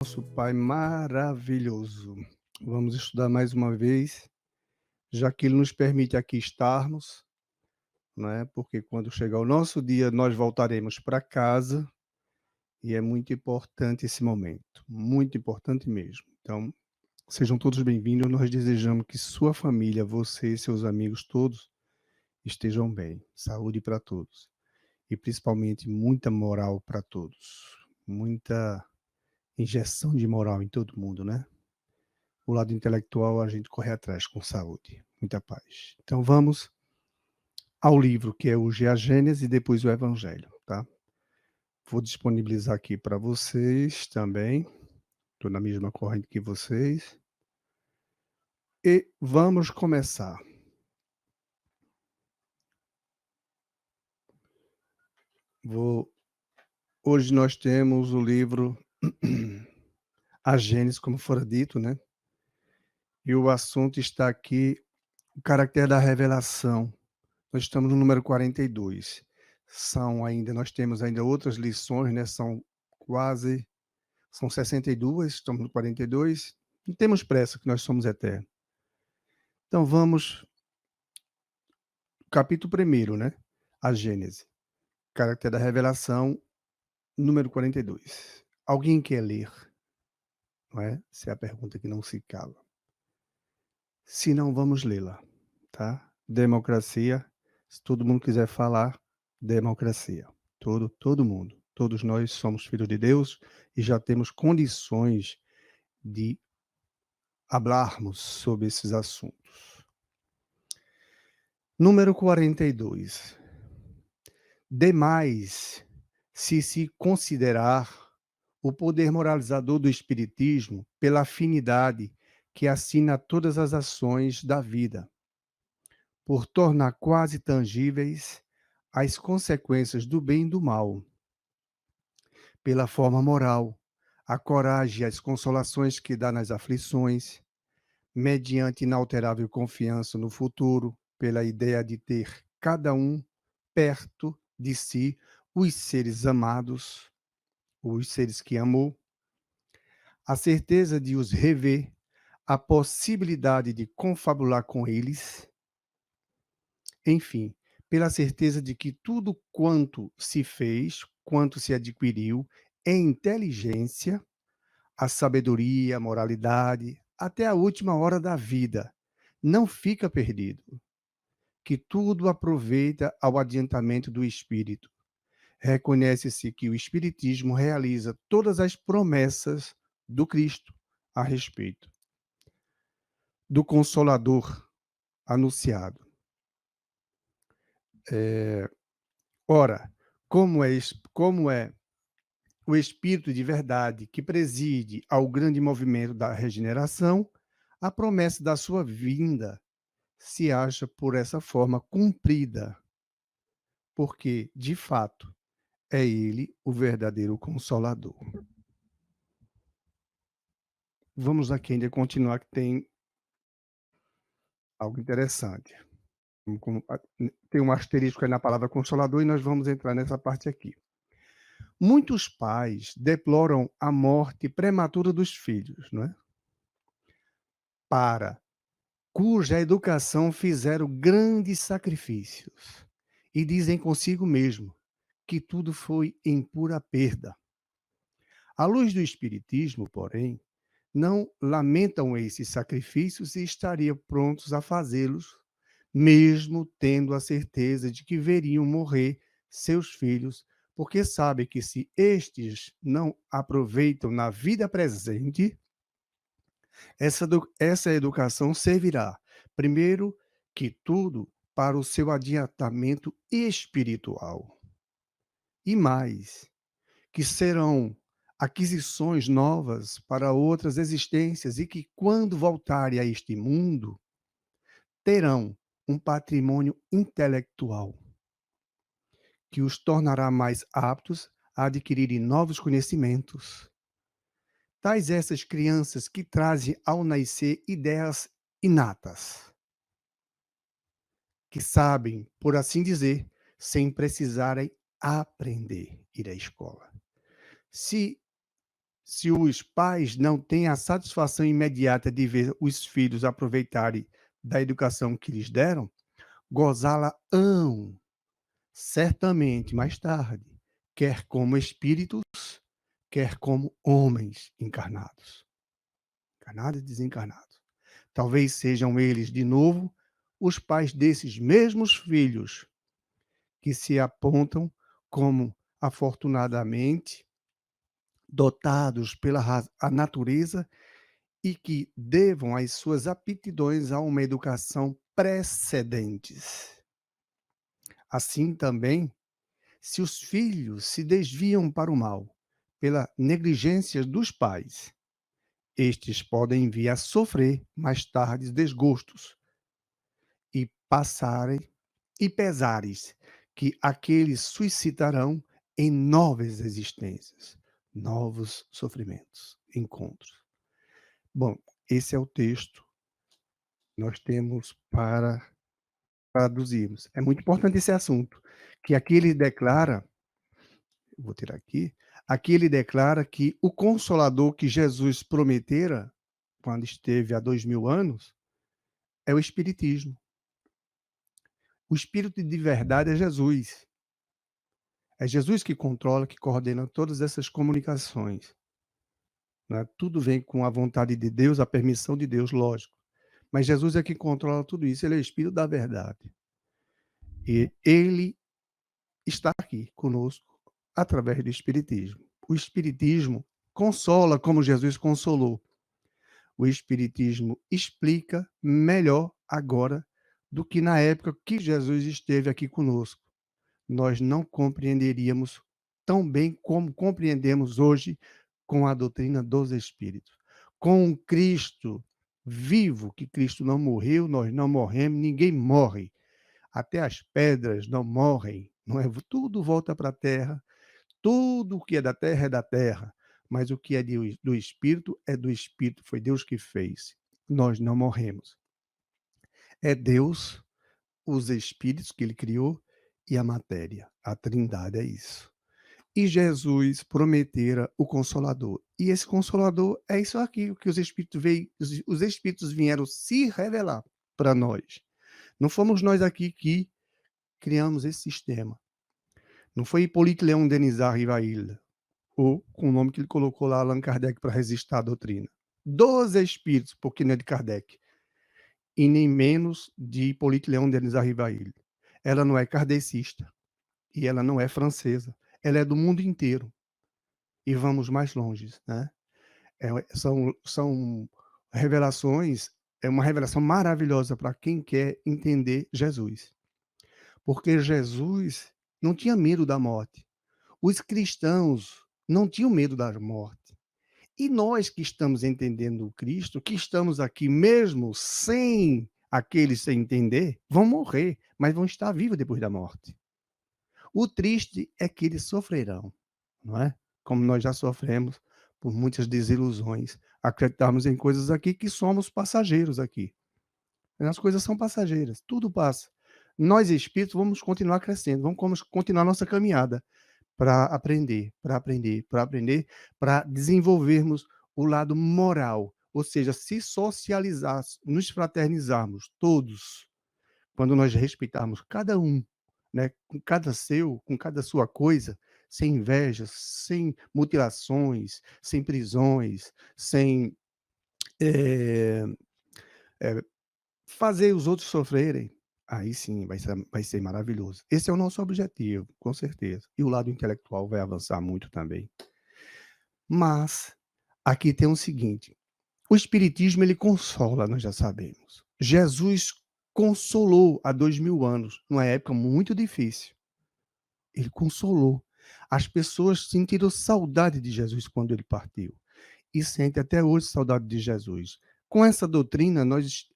Nosso Pai maravilhoso. Vamos estudar mais uma vez, já que Ele nos permite aqui estarmos, não é? Porque quando chegar o nosso dia, nós voltaremos para casa e é muito importante esse momento, muito importante mesmo. Então, sejam todos bem-vindos. Nós desejamos que sua família, você e seus amigos todos estejam bem. Saúde para todos e principalmente muita moral para todos. Muita injeção de moral em todo mundo, né? O lado intelectual a gente corre atrás com saúde, muita paz. Então vamos ao livro que é hoje a Gênesis e depois o Evangelho, tá? Vou disponibilizar aqui para vocês também, estou na mesma corrente que vocês. E vamos começar. Hoje nós temos o livro A Gênesis, como fora dito, né? E o assunto está aqui, o caráter da revelação. Nós estamos no número 42. Nós temos ainda outras lições, né? São 62, estamos no 42. Não temos pressa, que nós somos eternos. Então vamos, capítulo primeiro, né? A Gênese. Caráter da revelação, número 42. Alguém quer ler? Não é? Essa é a pergunta que não se cala. Se não, vamos lê-la, tá? Democracia. Se todo mundo quiser falar, democracia. Todo mundo. Todos nós somos filhos de Deus e já temos condições de falarmos sobre esses assuntos. Número 42. Demais se considerar o poder moralizador do espiritismo pela afinidade que assina todas as ações da vida, por tornar quase tangíveis as consequências do bem e do mal, pela forma moral, a coragem e as consolações que dá nas aflições, mediante inalterável confiança no futuro, pela ideia de ter cada um perto de si os seres amados, os seres que amou, a certeza de os rever, a possibilidade de confabular com eles, enfim, pela certeza de que tudo quanto se fez, quanto se adquiriu em inteligência, a sabedoria, a moralidade, até a última hora da vida, não fica perdido, que tudo aproveita ao adiantamento do espírito. Reconhece-se que o espiritismo realiza todas as promessas do Cristo a respeito do Consolador anunciado. Ora, como é o Espírito de verdade que preside ao grande movimento da regeneração, a promessa da sua vinda se acha por essa forma cumprida, porque, de fato, é ele o verdadeiro Consolador. Vamos aqui ainda continuar, que tem algo interessante. Tem um asterisco aí na palavra Consolador e nós vamos entrar nessa parte aqui. Muitos pais deploram a morte prematura dos filhos, não é? Para cuja educação fizeram grandes sacrifícios, e dizem consigo mesmo que tudo foi em pura perda. À luz do Espiritismo, porém, não lamentam esses sacrifícios e estariam prontos a fazê-los, mesmo tendo a certeza de que veriam morrer seus filhos, porque sabem que se estes não aproveitam na vida presente, essa educação servirá, primeiro que tudo, para o seu adiantamento espiritual. E mais, que serão aquisições novas para outras existências e que, quando voltarem a este mundo, terão um patrimônio intelectual que os tornará mais aptos a adquirirem novos conhecimentos. Tais essas crianças que trazem ao nascer ideias inatas, que sabem, por assim dizer, sem precisarem aprender, ir à escola. Se Se os pais não têm a satisfação imediata de ver os filhos aproveitarem da educação que lhes deram, gozá-la-ão certamente mais tarde, quer como espíritos, quer como homens encarnados, encarnados e desencarnados. Talvez sejam eles, de novo, os pais desses mesmos filhos que se apontam como afortunadamente dotados pela a natureza e que devam as suas aptidões a uma educação precedentes. Assim também, se os filhos se desviam para o mal pela negligência dos pais, estes podem vir a sofrer mais tarde desgostos e passarem e pesares que aqueles suscitarão em novas existências, novos sofrimentos, encontros. Bom, esse é o texto que nós temos para traduzirmos. É muito importante esse assunto, que aqui ele declara, vou tirar aqui ele declara que o Consolador que Jesus prometera, quando esteve há 2000 anos, é o Espiritismo. O Espírito de verdade é Jesus. É Jesus que controla, que coordena todas essas comunicações. Né? Tudo vem com a vontade de Deus, a permissão de Deus, lógico. Mas Jesus é que controla tudo isso, ele é o Espírito da verdade. E ele está aqui conosco através do Espiritismo. O Espiritismo consola como Jesus consolou. O Espiritismo explica melhor agora do que na época que Jesus esteve aqui conosco. Nós não compreenderíamos tão bem como compreendemos hoje com a doutrina dos Espíritos. Com um Cristo vivo, que Cristo não morreu, nós não morremos, ninguém morre. Até as pedras não morrem, não é? Tudo volta para a terra, tudo o que é da terra, mas o que é do Espírito é do Espírito, foi Deus que fez. Nós não morremos. É Deus, os Espíritos que Ele criou e a matéria. A Trindade é isso. E Jesus prometera o Consolador. E esse Consolador é isso aqui, o que os Espíritos vieram se revelar para nós. Não fomos nós aqui que criamos esse sistema. Não foi Hippolyte Léon Denis Rivail, ou com o nome que ele colocou lá, Allan Kardec, para resistir à doutrina. 12 Espíritos, porque não é de Kardec. E nem menos de Hippolyte Léon Denis Rivail. Ela não é kardecista. E ela não é francesa. Ela é do mundo inteiro. E vamos mais longe, né? São revelações, é uma revelação maravilhosa para quem quer entender Jesus. Porque Jesus não tinha medo da morte. Os cristãos não tinham medo da morte. E nós que estamos entendendo o Cristo, que estamos aqui mesmo sem aqueles sem entender, vão morrer, mas vão estar vivos depois da morte. O triste é que eles sofrerão, não é? Como nós já sofremos por muitas desilusões, acreditarmos em coisas aqui que somos passageiros aqui. As coisas são passageiras, tudo passa. Nós espíritos vamos continuar crescendo, vamos continuar nossa caminhada para aprender, para aprender, para aprender, para desenvolvermos o lado moral, ou seja, se socializar, nos fraternizarmos todos, quando nós respeitarmos cada um, né, com cada seu, com cada sua coisa, sem invejas, sem mutilações, sem prisões, sem eh, fazer os outros sofrerem, aí sim vai ser maravilhoso. Esse é o nosso objetivo, com certeza. E o lado intelectual vai avançar muito também. Mas aqui tem o seguinte: o espiritismo ele consola, nós já sabemos. Jesus consolou há 2000 anos, numa época muito difícil. Ele consolou. As pessoas sentiram saudade de Jesus quando ele partiu e sentem até hoje saudade de Jesus. Com essa doutrina, nós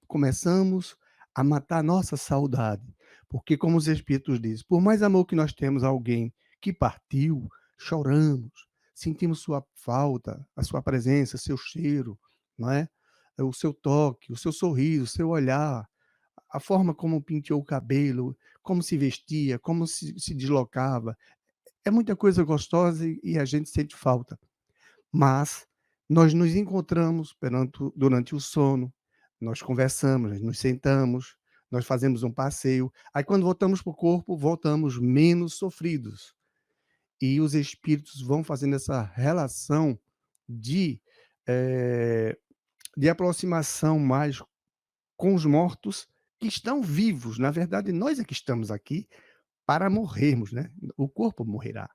começamos a matar a nossa saudade, porque como os espíritos dizem, por mais amor que nós temos a alguém que partiu, choramos, sentimos sua falta, a sua presença, seu cheiro, não é? O seu toque, o seu sorriso, o seu olhar, a forma como penteou o cabelo, como se vestia, como se deslocava. É muita coisa gostosa e a gente sente falta. Mas nós nos encontramos durante o sono, nós conversamos, nos sentamos, nós fazemos um passeio, aí quando voltamos para o corpo, voltamos menos sofridos. E os espíritos vão fazendo essa relação de, eh, de aproximação mais com os mortos que estão vivos. Na verdade, nós é que estamos aqui para morrermos, né. O corpo morrerá,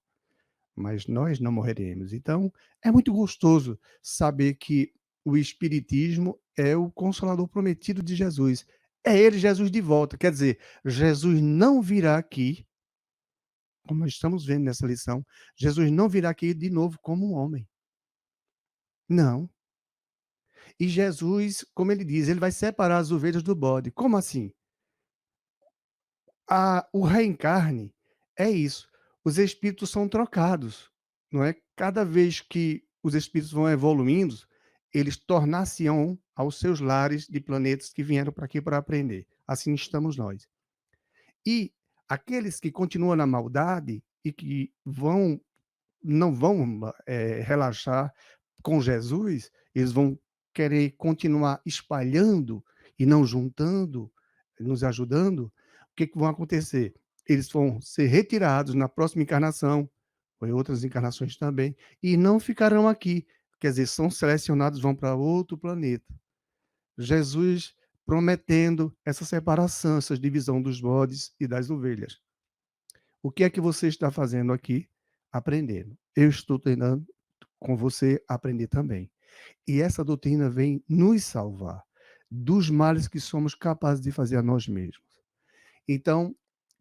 mas nós não morreremos. Então, é muito gostoso saber que o espiritismo é o consolador prometido de Jesus. É ele, Jesus de volta. Quer dizer, Jesus não virá aqui, como nós estamos vendo nessa lição, Jesus não virá aqui de novo como um homem. Não. E Jesus, como ele diz, ele vai separar as ovelhas do bode. Como assim? O reencarne é isso. Os espíritos são trocados, não é? Cada vez que os espíritos vão evoluindo, eles tornar-se-ão aos seus lares de planetas que vieram para aqui para aprender. Assim estamos nós. E aqueles que continuam na maldade e que não vão, relaxar com Jesus, eles vão querer continuar espalhando e não juntando, nos ajudando, o que que vão acontecer? Eles vão ser retirados na próxima encarnação, ou em outras encarnações também, e não ficarão aqui, quer dizer, são selecionados, vão para outro planeta. Jesus prometendo essa separação, essa divisão dos bodes e das ovelhas. O que é que você está fazendo aqui? Aprendendo. Eu estou treinando com você aprender também. E essa doutrina vem nos salvar dos males que somos capazes de fazer a nós mesmos. Então,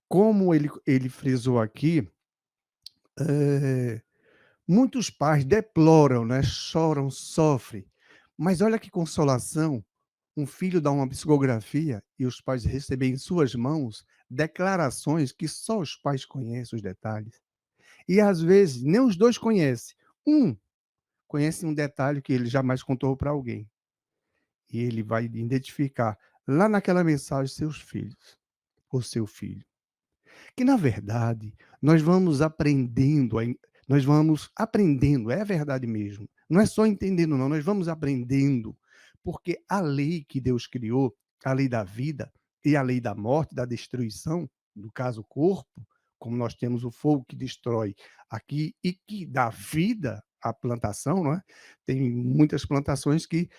como ele frisou aqui, eh, muitos pais deploram, né, choram, sofrem, mas olha que consolação, um filho dá uma psicografia e os pais recebem em suas mãos declarações que só os pais conhecem os detalhes. E às vezes nem os 2 conhecem. Um conhece um detalhe que ele jamais contou para alguém. E ele vai identificar lá naquela mensagem seus filhos, ou seu filho. Que na verdade, nós vamos aprendendo, é verdade mesmo. Não é só entendendo não, nós vamos aprendendo, porque a lei que Deus criou, a lei da vida e a lei da morte, da destruição, no caso o corpo, como nós temos o fogo que destrói aqui e que dá vida à plantação, não é? Tem muitas plantações que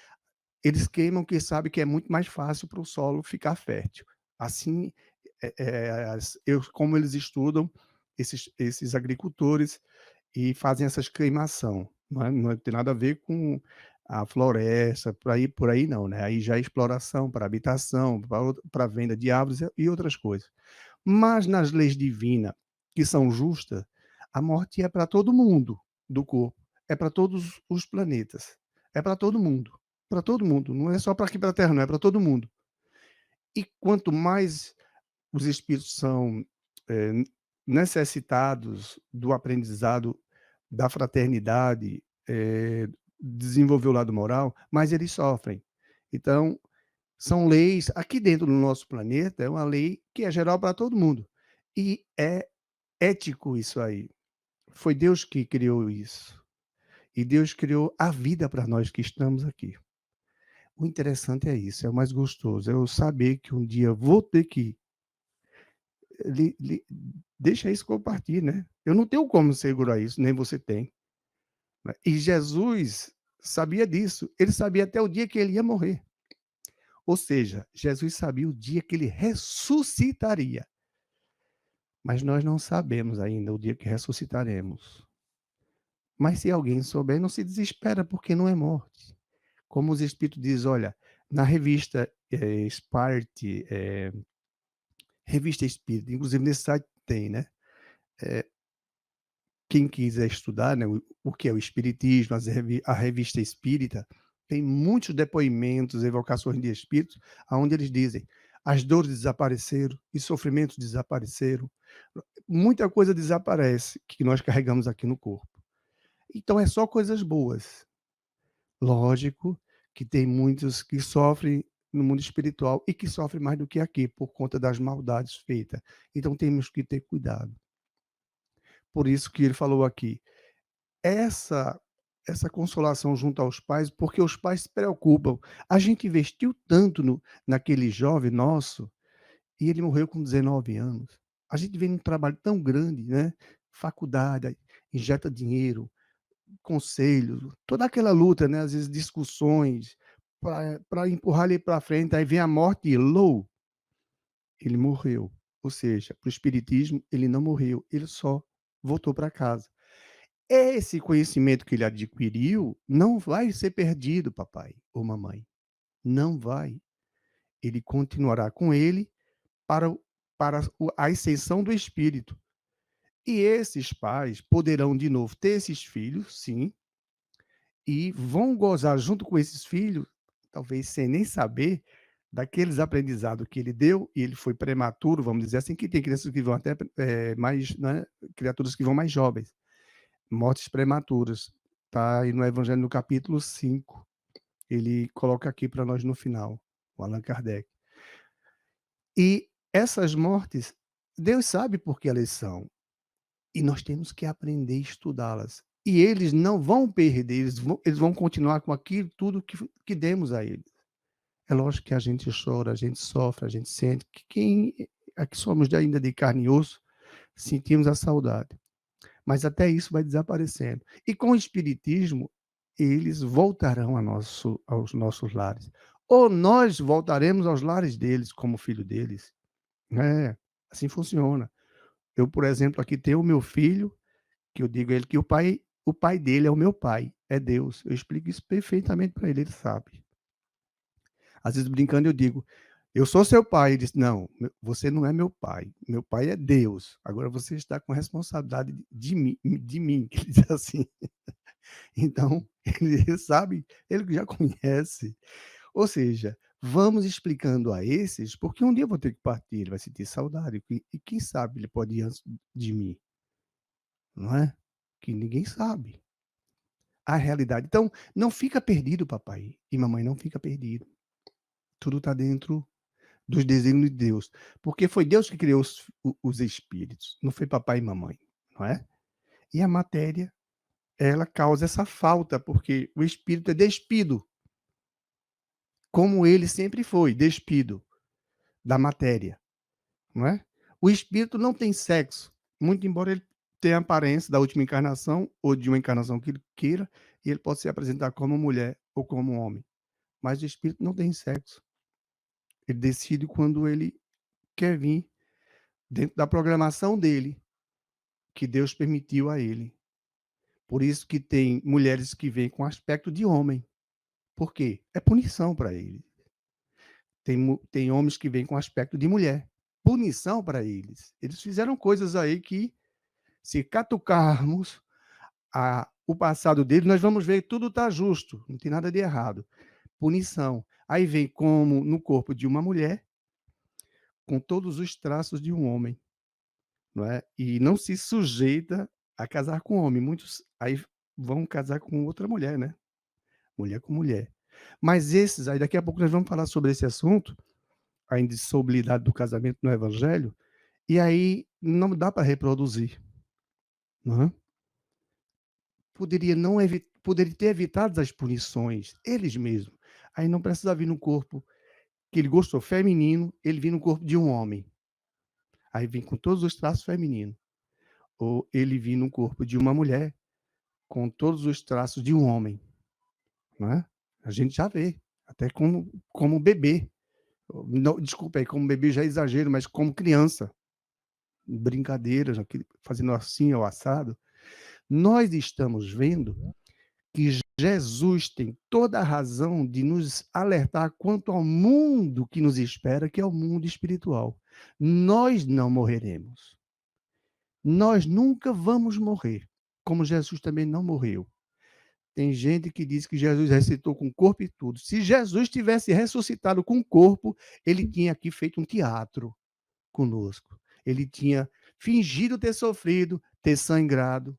eles queimam, que sabe que é muito mais fácil para o solo ficar fértil. Assim, como eles estudam esses agricultores e fazem essas queimação, não tem nada a ver com a floresta, por aí não, né, aí já é exploração para habitação, para venda de árvores e outras coisas. Mas nas leis divinas, que são justas, a morte é para todo mundo do corpo, é para todos os planetas, é para todo mundo, não é só para aqui para a Terra não, é para todo mundo. E quanto mais os espíritos são, eh, necessitados do aprendizado da fraternidade, desenvolver o lado moral, mais eles sofrem. Então, são leis aqui dentro do nosso planeta, é uma lei que é geral para todo mundo. E é ético isso aí. Foi Deus que criou isso. E Deus criou a vida para nós que estamos aqui. O interessante é isso, é o mais gostoso, é eu saber que um dia vou ter que deixa isso compartilhar, né. Eu não tenho como segurar isso, nem você tem, né. E Jesus sabia disso, ele sabia até o dia que ele ia morrer. Ou seja, Jesus sabia o dia que ele ressuscitaria, mas nós não sabemos ainda o dia que ressuscitaremos. Mas se alguém souber, não se desespera, porque não é morte. Como os espíritos diz, olha, na revista, Sparte, Revista Espírita, inclusive nesse site tem, né, quem quiser estudar, né, o que é o espiritismo, a revista espírita, tem muitos depoimentos, evocações de espíritos, aonde eles dizem: "As dores desapareceram, os sofrimentos desapareceram", muita coisa desaparece que nós carregamos aqui no corpo. Então é só coisas boas. Lógico que tem muitos que sofrem no mundo espiritual e que sofrem mais do que aqui, por conta das maldades feitas. Então temos que ter cuidado. Por isso que ele falou aqui, essa essa consolação junto aos pais, porque os pais se preocupam. A gente investiu tanto naquele jovem nosso, e ele morreu com 19 anos. A gente vem num trabalho tão grande, né, faculdade, aí injeta dinheiro, conselho, toda aquela luta, né, às vezes discussões, para empurrar ele para frente, aí vem a morte e ele morreu. Ou seja, para o espiritismo, ele não morreu, ele só voltou para casa. Esse conhecimento que ele adquiriu não vai ser perdido, papai ou mamãe, não vai. Ele continuará com ele para a ascensão do espírito. E esses pais poderão de novo ter esses filhos, sim, e vão gozar junto com esses filhos, talvez sem nem saber, daqueles aprendizados que ele deu, e ele foi prematuro, vamos dizer assim, que tem crianças que vão até mais, né, criaturas que vão mais jovens, mortes prematuras. Está aí no Evangelho no capítulo 5. Ele coloca aqui para nós no final, o Allan Kardec. E essas mortes, Deus sabe por que elas são. E nós temos que aprender a estudá-las. E eles não vão perder, eles vão continuar com aquilo tudo que demos a eles. É lógico que a gente chora, a gente sofre, a gente sente, que quem aqui somos ainda de carne e osso, sentimos a saudade. Mas até isso vai desaparecendo. E com o espiritismo, eles voltarão aos nossos lares. Ou nós voltaremos aos lares deles como filho deles. É, assim funciona. Eu, por exemplo, aqui tenho o meu filho, que eu digo a ele que o pai dele é o meu pai, é Deus. Eu explico isso perfeitamente para ele sabe. Às vezes brincando eu digo: "Eu sou seu pai", ele diz: "Não, você não é meu pai é Deus, agora você está com responsabilidade de mim", que ele diz assim. Então, ele sabe, ele já conhece. Ou seja, vamos explicando a esses, porque um dia eu vou ter que partir, ele vai sentir saudade, e quem sabe ele pode ir antes de mim, não é? Que ninguém sabe. A realidade. Então, não fica perdido, papai e mamãe, não fica perdido. Tudo está dentro dos desígnios de Deus, porque foi Deus que criou os espíritos, não foi papai e mamãe, não é? E a matéria, ela causa essa falta, porque o espírito é despido, como ele sempre foi, despido da matéria, não é? O espírito não tem sexo, muito embora ele tenha a aparência da última encarnação ou de uma encarnação que ele queira, e ele pode se apresentar como mulher ou como homem, mas o espírito não tem sexo. Ele decide quando ele quer vir, dentro da programação dele, que Deus permitiu a ele. Por isso que tem mulheres que vêm com aspecto de homem. Por quê? É punição para ele. Tem homens que vêm com aspecto de mulher. Punição para eles. Eles fizeram coisas aí que, se catucarmos o passado deles, nós vamos ver que tudo está justo, não tem nada de errado. Punição. Aí vem como no corpo de uma mulher, com todos os traços de um homem. Não é? E não se sujeita a casar com homem. Muitos aí vão casar com outra mulher, né? Mulher com mulher. Mas esses aí, daqui a pouco nós vamos falar sobre esse assunto, a indissolubilidade do casamento no Evangelho, e aí não dá para reproduzir. Não é? Poderia ter evitado as punições, eles mesmos. Aí não precisa vir no corpo que ele gostou feminino, ele vir no corpo de um homem. Aí vem com todos os traços femininos. Ou ele vir no corpo de uma mulher, com todos os traços de um homem, não é? A gente já vê, até como bebê. Não, desculpa aí, como bebê já é exagero, mas como criança, brincadeiras, fazendo assim ao assado. Nós estamos vendo que Jesus tem toda a razão de nos alertar quanto ao mundo que nos espera, que é o mundo espiritual. Nós não morreremos. Nós nunca vamos morrer, como Jesus também não morreu. Tem gente que diz que Jesus ressuscitou com corpo e tudo. Se Jesus tivesse ressuscitado com corpo, ele tinha aqui feito um teatro conosco. Ele tinha fingido ter sofrido, ter sangrado,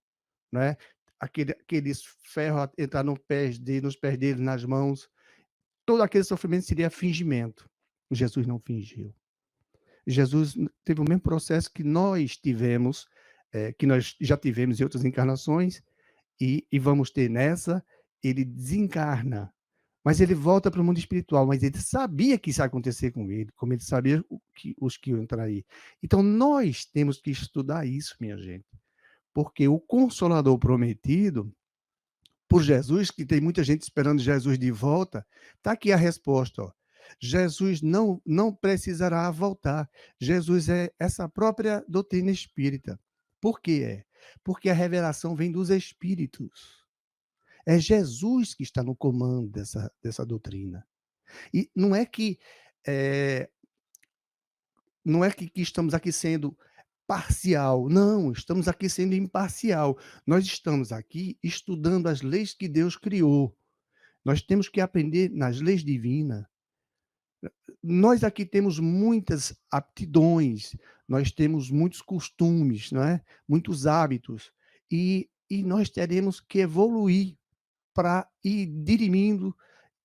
né? Aqueles ferros entrar nos pés dele, nas mãos. Todo aquele sofrimento seria fingimento. Jesus não fingiu. Jesus teve o mesmo processo que nós tivemos, que nós já tivemos em outras encarnações, E vamos ter nessa, ele desencarna, mas ele volta para o mundo espiritual, mas ele sabia que isso ia acontecer com ele, como ele sabia os que iam trair. Então nós temos que estudar isso, minha gente, porque o Consolador prometido por Jesus, que tem muita gente esperando Jesus de volta, está aqui a resposta. Ó. Jesus não precisará voltar. Jesus é essa própria doutrina espírita. Por que é? Porque a revelação vem dos espíritos. É Jesus que está no comando dessa doutrina. E é, não é que estamos aqui sendo parcial, não, estamos aqui sendo imparcial. Nós estamos aqui estudando as leis que Deus criou. Nós temos que aprender nas leis divinas. Nós aqui temos muitas aptidões, nós temos muitos costumes, não é? Muitos hábitos, e nós teremos que evoluir para ir dirimindo,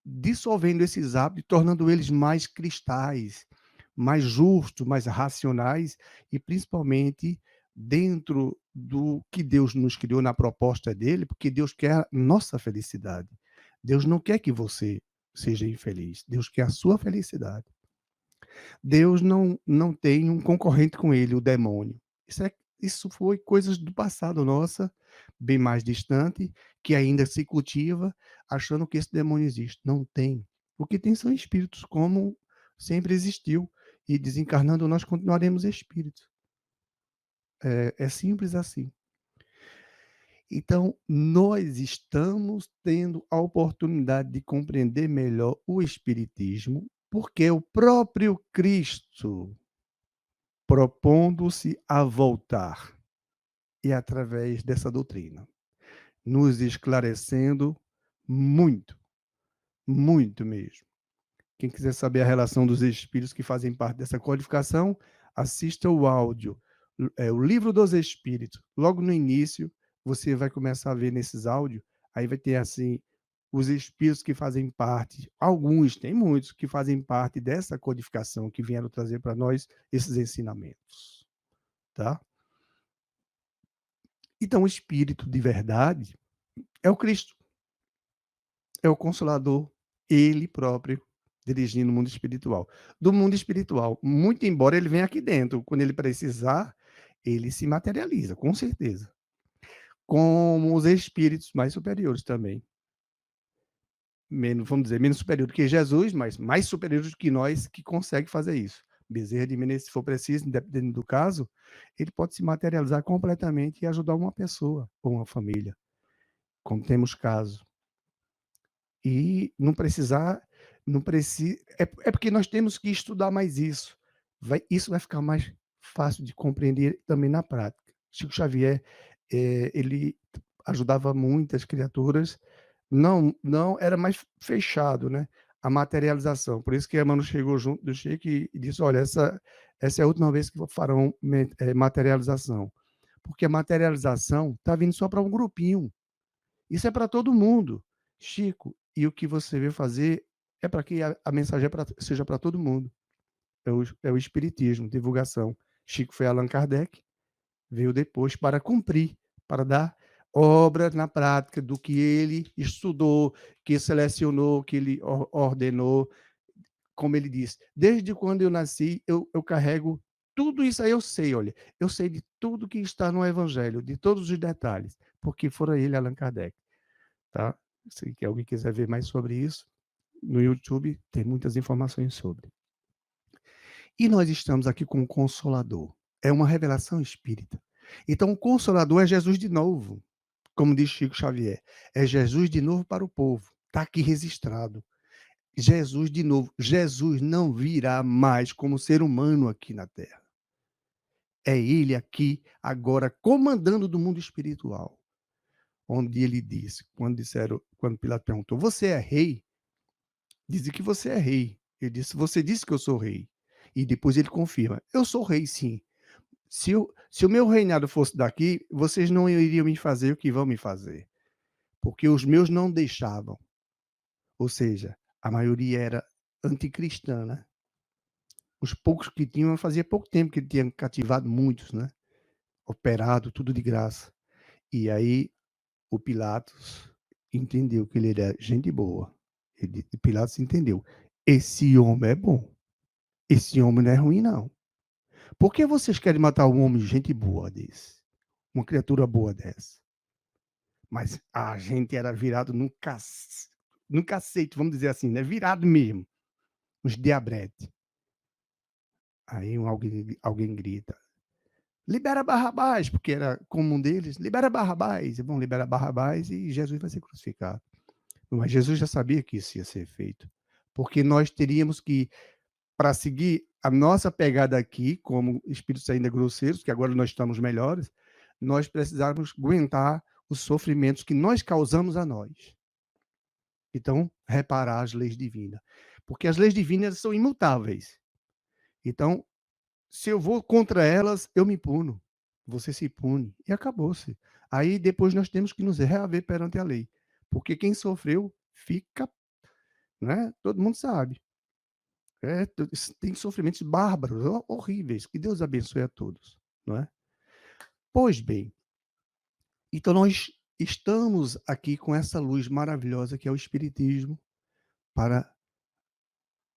dissolvendo esses hábitos, tornando eles mais cristais, mais justos, mais racionais e principalmente dentro do que Deus nos criou na proposta dele, porque Deus quer a nossa felicidade. Deus não quer que você seja infeliz, Deus quer a sua felicidade. Deus não tem um concorrente com ele, o demônio. Isso foi coisas do passado nossa, bem mais distante, que ainda se cultiva, achando que esse demônio existe. Não tem. O que tem são espíritos, como sempre existiu. E desencarnando, nós continuaremos espíritos. É simples assim. Então, nós estamos tendo a oportunidade de compreender melhor o Espiritismo, porque o próprio Cristo, propondo-se a voltar, e através dessa doutrina, nos esclarecendo muito, muito mesmo. Quem quiser saber a relação dos espíritos que fazem parte dessa codificação, assista o áudio, o Livro dos Espíritos. Logo no início, você vai começar a ver nesses áudios, aí vai ter assim, os espíritos que fazem parte, alguns, tem muitos, que fazem parte dessa codificação, que vieram trazer para nós esses ensinamentos. Tá? Então, o espírito de verdade é o Cristo, é o Consolador, ele próprio, dirigindo o mundo espiritual. Do mundo espiritual, muito embora ele venha aqui dentro, quando ele precisar, ele se materializa, com certeza. Como os espíritos mais superiores também. Menos, vamos dizer, menos superior do que Jesus, mas mais superiores do que nós que consegue fazer isso. Bezerra de Menezes, se for preciso, dependendo do caso, ele pode se materializar completamente e ajudar uma pessoa ou uma família, como temos casos. E não precisar, não precisa, é porque nós temos que estudar mais isso. Isso vai ficar mais fácil de compreender também na prática. Chico Xavier, ele ajudava muitas criaturas, não era mais fechado, né, a materialização. Por isso que Emmanuel chegou junto do Chico e disse: olha, essa é a última vez que farão materialização, porque a materialização está vindo só para um grupinho. Isso é para todo mundo. Chico, e o que você veio fazer é para que a mensagem seja para todo mundo. É o espiritismo, divulgação. Chico foi Allan Kardec, veio depois para cumprir, para dar obra na prática do que ele estudou, que selecionou, que ele ordenou, como ele disse. Desde quando eu nasci, eu carrego tudo isso aí, eu sei, olha, eu sei de tudo que está no Evangelho, de todos os detalhes, porque fora ele, Allan Kardec. Tá? Se alguém quiser ver mais sobre isso, no YouTube tem muitas informações sobre. E nós estamos aqui com o Consolador. É uma revelação espírita. Então, o Consolador é Jesus de novo, como diz Chico Xavier. É Jesus de novo para o povo. Está aqui registrado. Jesus de novo. Jesus não virá mais como ser humano aqui na Terra. É ele aqui, agora, comandando do mundo espiritual. Onde ele disse, quando Pilato perguntou: você é rei? Dizem que você é rei. Ele disse: você disse que eu sou rei. E depois ele confirma: eu sou rei, sim. Se o meu reinado fosse daqui, vocês não iriam me fazer o que vão me fazer, porque os meus não deixavam. Ou seja, a maioria era anticristã, né? Os poucos que tinham, fazia pouco tempo que ele tinha cativado muitos, né? Operado, tudo de graça. E aí o Pilatos entendeu que ele era gente boa. Pilatos entendeu: "Esse homem é bom, esse homem não é ruim não. Por que vocês querem matar um homem gente boa desse? Uma criatura boa dessa?" Mas a gente era virado num cacete, vamos dizer assim, né, virado mesmo, uns diabrete. Aí alguém grita: "Libera Barrabás", porque era comum deles: "Libera Barrabás", e vão liberar Barrabás e Jesus vai ser crucificado. Mas Jesus já sabia que isso ia ser feito, porque nós teríamos que, para seguir a nossa pegada aqui, como espíritos ainda grosseiros, que agora nós estamos melhores, nós precisávamos aguentar os sofrimentos que nós causamos a nós. Então, reparar as leis divinas. Porque as leis divinas são imutáveis. Então, se eu vou contra elas, eu me puno. Você se pune. E acabou-se. Aí depois nós temos que nos reaver perante a lei. Porque quem sofreu fica, né? Todo mundo sabe. Tem sofrimentos bárbaros, horríveis. Que Deus abençoe a todos, não é? Pois bem, então nós estamos aqui com essa luz maravilhosa que é o Espiritismo para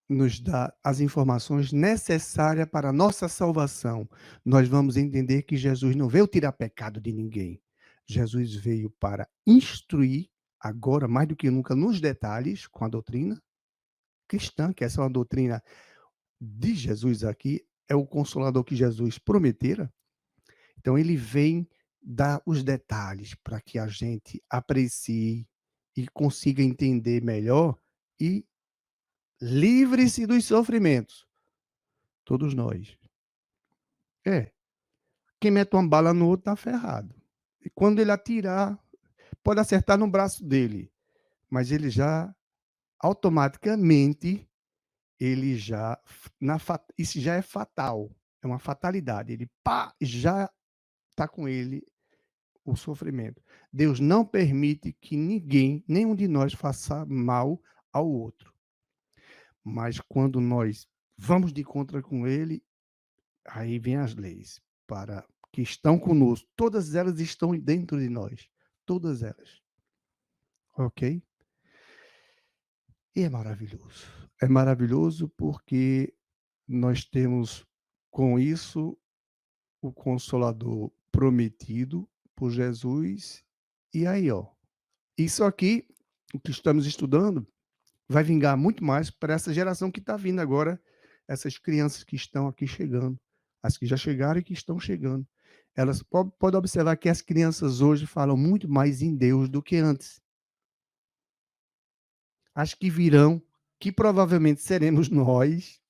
nos dar as informações necessárias para a nossa salvação. Nós vamos entender que Jesus não veio tirar pecado de ninguém. Jesus veio para instruir, agora mais do que nunca, nos detalhes, com a doutrina cristã, que essa é uma doutrina de Jesus aqui, é o consolador que Jesus prometera. Então, ele vem dar os detalhes para que a gente aprecie e consiga entender melhor e livre-se dos sofrimentos. Todos nós. É. Quem mete uma bala no outro tá ferrado. E quando ele atirar, pode acertar no braço dele, mas ele já, automaticamente, ele já, isso já é fatal. É uma fatalidade. Ele, pá, já está com ele o sofrimento. Deus não permite que ninguém, nenhum de nós, faça mal ao outro. Mas quando nós vamos de contra com ele, aí vem as leis para que estão conosco. Todas elas estão dentro de nós. Todas elas. Ok? E é maravilhoso. É maravilhoso porque nós temos com isso o Consolador prometido por Jesus. E aí, ó, isso aqui, o que estamos estudando, vai vingar muito mais para essa geração que está vindo agora, essas crianças que estão aqui chegando, as que já chegaram e que estão chegando. Elas podem observar que as crianças hoje falam muito mais em Deus do que antes. As que virão, que provavelmente seremos nós,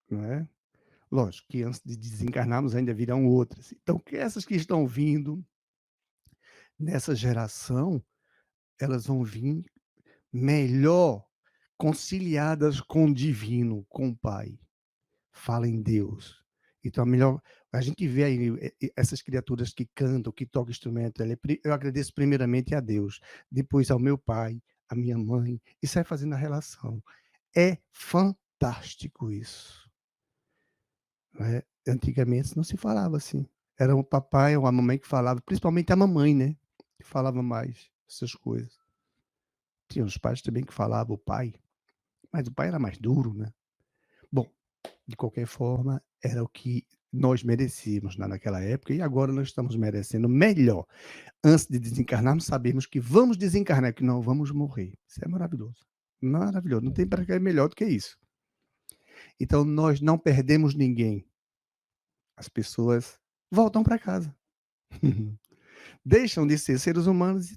não é? Lógico que antes de desencarnarmos ainda virão outras. Então, que essas que estão vindo nessa geração, elas vão vir melhor conciliadas com o divino, com o Pai. Fala em Deus. Então, melhor a gente vê aí essas criaturas que cantam, que tocam instrumento. Eu agradeço primeiramente a Deus, depois ao meu pai, à minha mãe, e sai fazendo a relação. É fantástico isso. Né? Antigamente não se falava assim. Era o papai ou a mamãe que falava, principalmente a mamãe, né? Que falava mais essas coisas. Tinha os pais também que falavam, o pai, mas o pai era mais duro, né? Bom, de qualquer forma, era o que nós merecíamos naquela época e agora nós estamos merecendo melhor. Antes de desencarnarmos, sabemos que vamos desencarnar, que não vamos morrer. Isso é maravilhoso. Maravilhoso. Não tem para que é melhor do que isso. Então, nós não perdemos ninguém. As pessoas voltam para casa. Deixam de ser seres humanos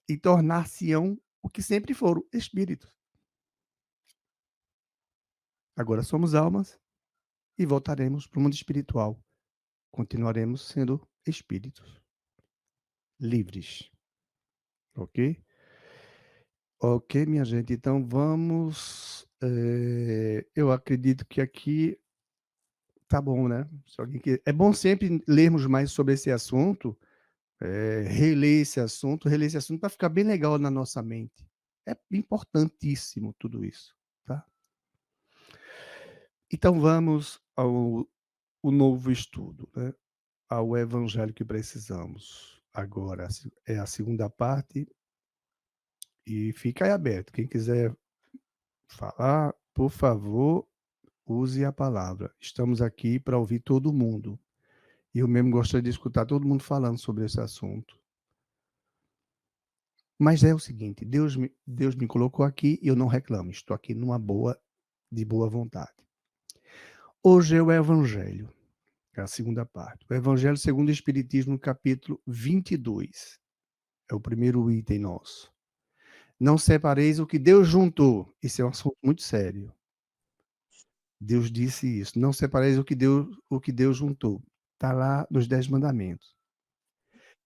e tornar-se-ão o que sempre foram, espíritos. Agora somos almas e voltaremos para o mundo espiritual. Continuaremos sendo espíritos livres. Ok? Ok, minha gente. Então vamos. Eu acredito que aqui tá bom, né? Se alguém é bom sempre lermos mais sobre esse assunto, reler esse assunto para ficar bem legal na nossa mente. É importantíssimo tudo isso, tá? Então vamos ao o novo estudo, né? ao evangelho que precisamos. Agora, é a segunda parte e fica aí aberto. Quem quiser falar, por favor, use a palavra. Estamos aqui para ouvir todo mundo. E eu mesmo gostaria de escutar todo mundo falando sobre esse assunto. Mas é o seguinte, Deus me colocou aqui e eu não reclamo, estou aqui de boa vontade. Hoje é o evangelho, é a segunda parte. O evangelho segundo o Espiritismo, no capítulo 22. É o primeiro item nosso. Não separeis o que Deus juntou. Esse é um assunto muito sério. Deus disse isso. Não separeis o que Deus juntou. Está lá nos 10 mandamentos.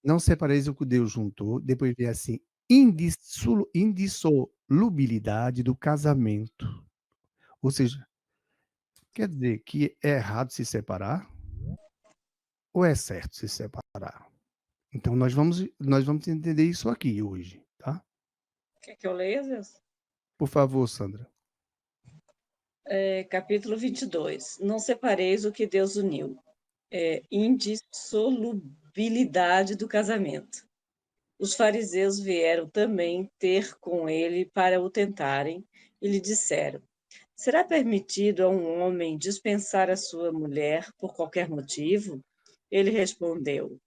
Não separeis o que Deus juntou. Depois vem assim, indissolubilidade do casamento. Ou seja, quer dizer que é errado se separar ou é certo se separar? Então nós vamos entender isso aqui hoje, tá? Quer que eu leia, Zeus? Por favor, Sandra. Capítulo 22. Não separeis o que Deus uniu. Indissolubilidade do casamento. Os fariseus vieram também ter com ele para o tentarem e lhe disseram: será permitido a um homem dispensar a sua mulher por qualquer motivo? Ele respondeu: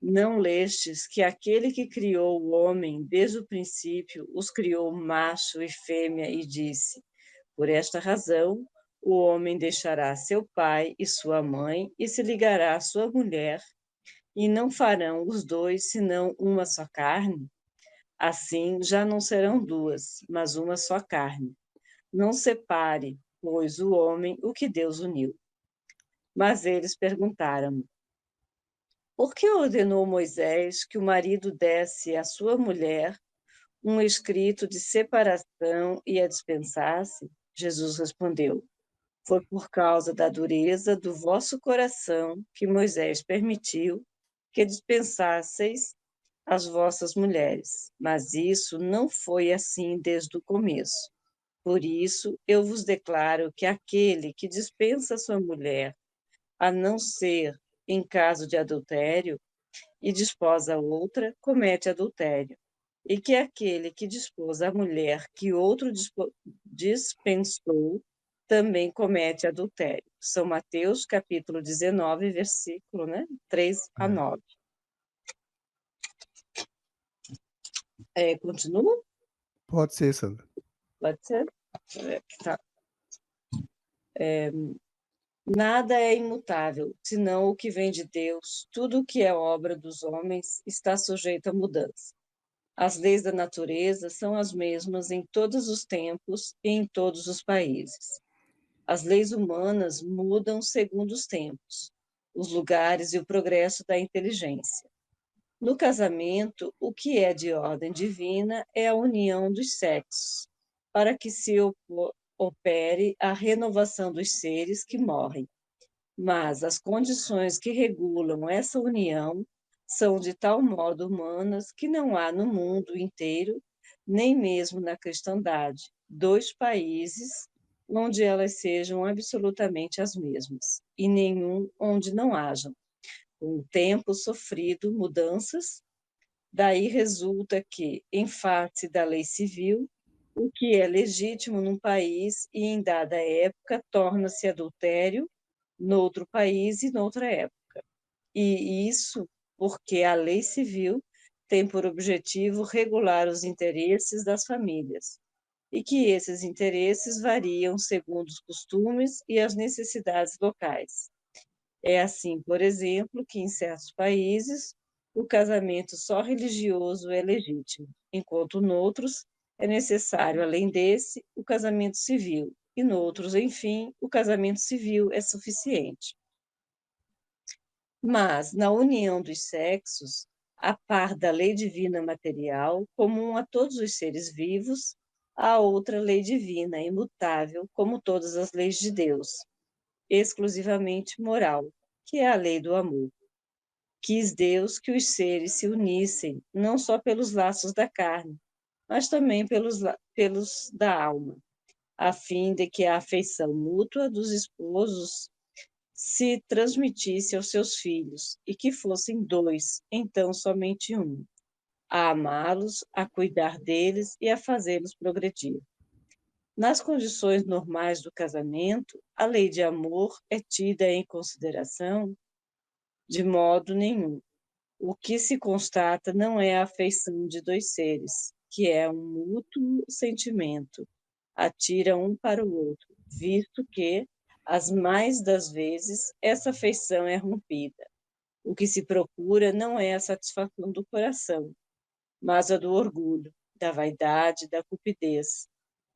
não lestes que aquele que criou o homem desde o princípio os criou macho e fêmea e disse: por esta razão, o homem deixará seu pai e sua mãe e se ligará à sua mulher, e não farão os dois senão uma só carne? Assim já não serão duas, mas uma só carne. Não separe, pois, o homem o que Deus uniu. Mas eles perguntaram: por que ordenou Moisés que o marido desse à sua mulher um escrito de separação e a dispensasse? Jesus respondeu: foi por causa da dureza do vosso coração que Moisés permitiu que dispensasseis as vossas mulheres. Mas isso não foi assim desde o começo. Por isso, eu vos declaro que aquele que dispensa sua mulher, a não ser em caso de adultério, e desposa outra, comete adultério. E que aquele que dispôs a mulher que outro dispensou, também comete adultério. São Mateus, capítulo 19, versículo 3 a É. 9. Continua? Pode ser, Sandra. Pode ser? Tá. Nada é imutável, senão o que vem de Deus. Tudo o que é obra dos homens está sujeito a mudança. As leis da natureza são as mesmas em todos os tempos e em todos os países. As leis humanas mudam segundo os tempos, os lugares e o progresso da inteligência. No casamento, o que é de ordem divina é a união dos sexos, para que se opere a renovação dos seres que morrem. Mas as condições que regulam essa união são de tal modo humanas que não há no mundo inteiro, nem mesmo na cristandade, dois países onde elas sejam absolutamente as mesmas, e nenhum onde não hajam, com o tempo sofrido mudanças. Daí resulta que, em face da lei civil, o que é legítimo num país e em dada época torna-se adultério noutro país e noutra época. E isso porque a lei civil tem por objetivo regular os interesses das famílias, e que esses interesses variam segundo os costumes e as necessidades locais. É assim, por exemplo, que em certos países o casamento só religioso é legítimo, enquanto noutros é necessário, além desse, o casamento civil, e noutros, enfim, o casamento civil é suficiente. Mas, na união dos sexos, a par da lei divina material, comum a todos os seres vivos, há outra lei divina, imutável, como todas as leis de Deus, exclusivamente moral, que é a lei do amor. Quis Deus que os seres se unissem, não só pelos laços da carne, mas também pelos da alma, a fim de que a afeição mútua dos esposos se transmitisse aos seus filhos, e que fossem dois, então somente um, a amá-los, a cuidar deles e a fazê-los progredir. Nas condições normais do casamento, a lei de amor é tida em consideração de modo nenhum. O que se constata não é a afeição de dois seres, que é um mútuo sentimento, atira um para o outro, visto que, as mais das vezes, essa afeição é rompida. O que se procura não é a satisfação do coração, mas a do orgulho, da vaidade, da cupidez,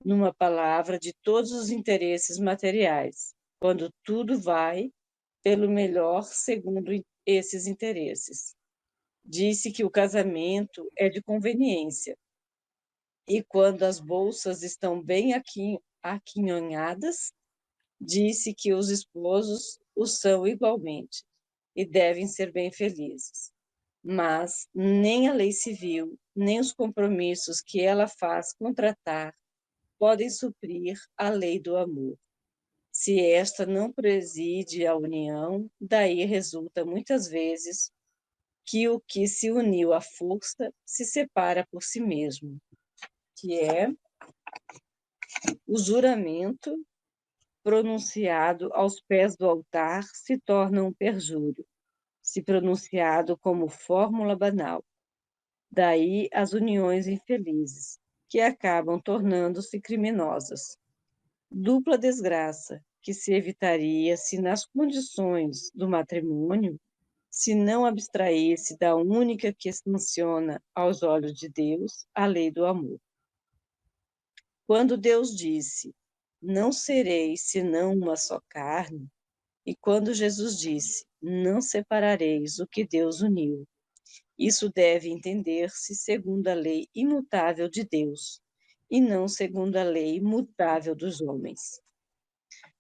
numa palavra, de todos os interesses materiais, quando tudo vai pelo melhor segundo esses interesses. Disse que o casamento é de conveniência, e quando as bolsas estão bem aquinhonadas, disse que os esposos o são igualmente, e devem ser bem felizes. Mas nem a lei civil, nem os compromissos que ela faz contratar podem suprir a lei do amor. Se esta não preside a união, daí resulta muitas vezes que o que se uniu à força se separa por si mesmo, que é o juramento pronunciado aos pés do altar se torna um perjúrio, se pronunciado como fórmula banal. Daí as uniões infelizes, que acabam tornando-se criminosas. Dupla desgraça, que se evitaria se nas condições do matrimônio se não abstraísse da única que sanciona aos olhos de Deus a lei do amor. Quando Deus disse: "Não sereis senão uma só carne", e quando Jesus disse: "Não separareis o que Deus uniu", isso deve entender-se segundo a lei imutável de Deus, e não segundo a lei mutável dos homens.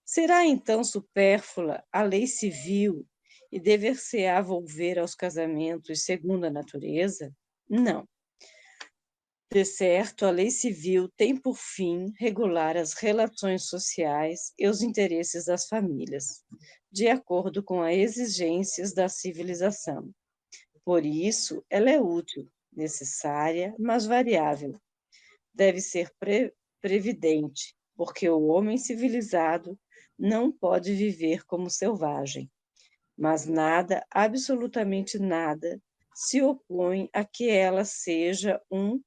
Será então supérflua a lei civil e dever-se-á volver aos casamentos segundo a natureza? Não. De certo, a lei civil tem por fim regular as relações sociais e os interesses das famílias, de acordo com as exigências da civilização. Por isso, ela é útil, necessária, mas variável. Deve ser previdente, porque o homem civilizado não pode viver como selvagem. Mas nada, absolutamente nada, se opõe a que ela seja um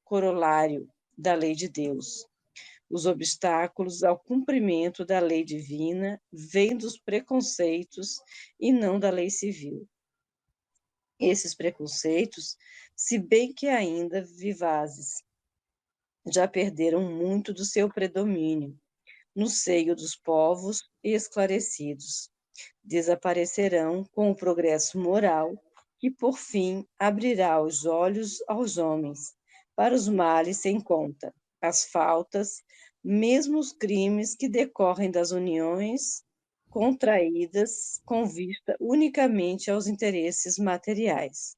corolário da lei de Deus. Os obstáculos ao cumprimento da lei divina vêm dos preconceitos e não da lei civil. Esses preconceitos, se bem que ainda vivazes, já perderam muito do seu predomínio no seio dos povos esclarecidos. Desaparecerão com o progresso moral, que por fim abrirá os olhos aos homens para os males sem conta, as faltas, mesmo os crimes que decorrem das uniões contraídas com vista unicamente aos interesses materiais.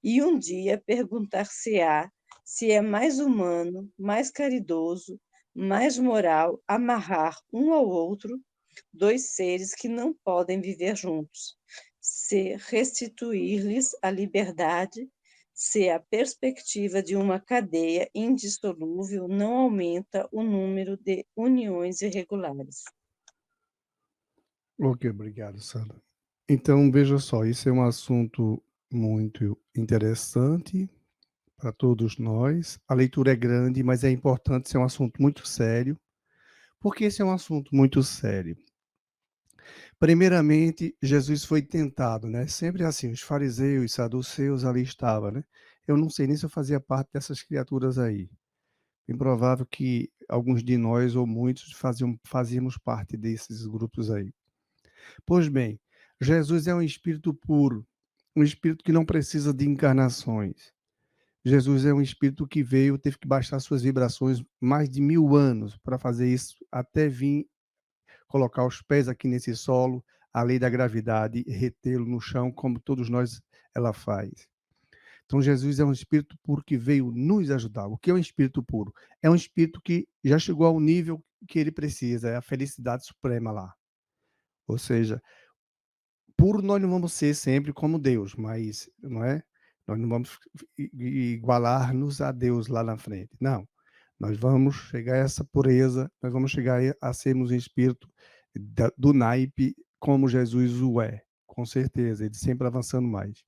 E um dia perguntar-se-á se é mais humano, mais caridoso, mais moral amarrar um ao outro dois seres que não podem viver juntos, se restituir-lhes a liberdade, se a perspectiva de uma cadeia indissolúvel não aumenta o número de uniões irregulares. Ok, obrigado, Sandra. Então, veja só, isso é um assunto muito interessante para todos nós. A leitura é grande, mas é importante, ser um assunto muito sério. Por que esse é um assunto muito sério? Primeiramente, Jesus foi tentado, né? Sempre assim, os fariseus, saduceus ali estavam, né? Eu não sei nem se eu fazia parte dessas criaturas aí. Bem provável que alguns de nós ou muitos fazíamos parte desses grupos aí. Pois bem, Jesus é um espírito puro, um espírito que não precisa de encarnações. Jesus é um espírito que veio, teve que baixar suas vibrações mais de 1000 anos para fazer isso, até vir colocar os pés aqui nesse solo, a lei da gravidade, retê-lo no chão, como todos nós ela faz. Então, Jesus é um espírito puro que veio nos ajudar. O que é um espírito puro? É um espírito que já chegou ao nível que ele precisa, é a felicidade suprema lá. Ou seja, puro nós não vamos ser sempre como Deus, mas não é? Nós não vamos igualar-nos a Deus lá na frente. Não. Nós vamos chegar a essa pureza, nós vamos chegar a sermos em espírito do naipe como Jesus o é, com certeza, ele sempre avançando mais.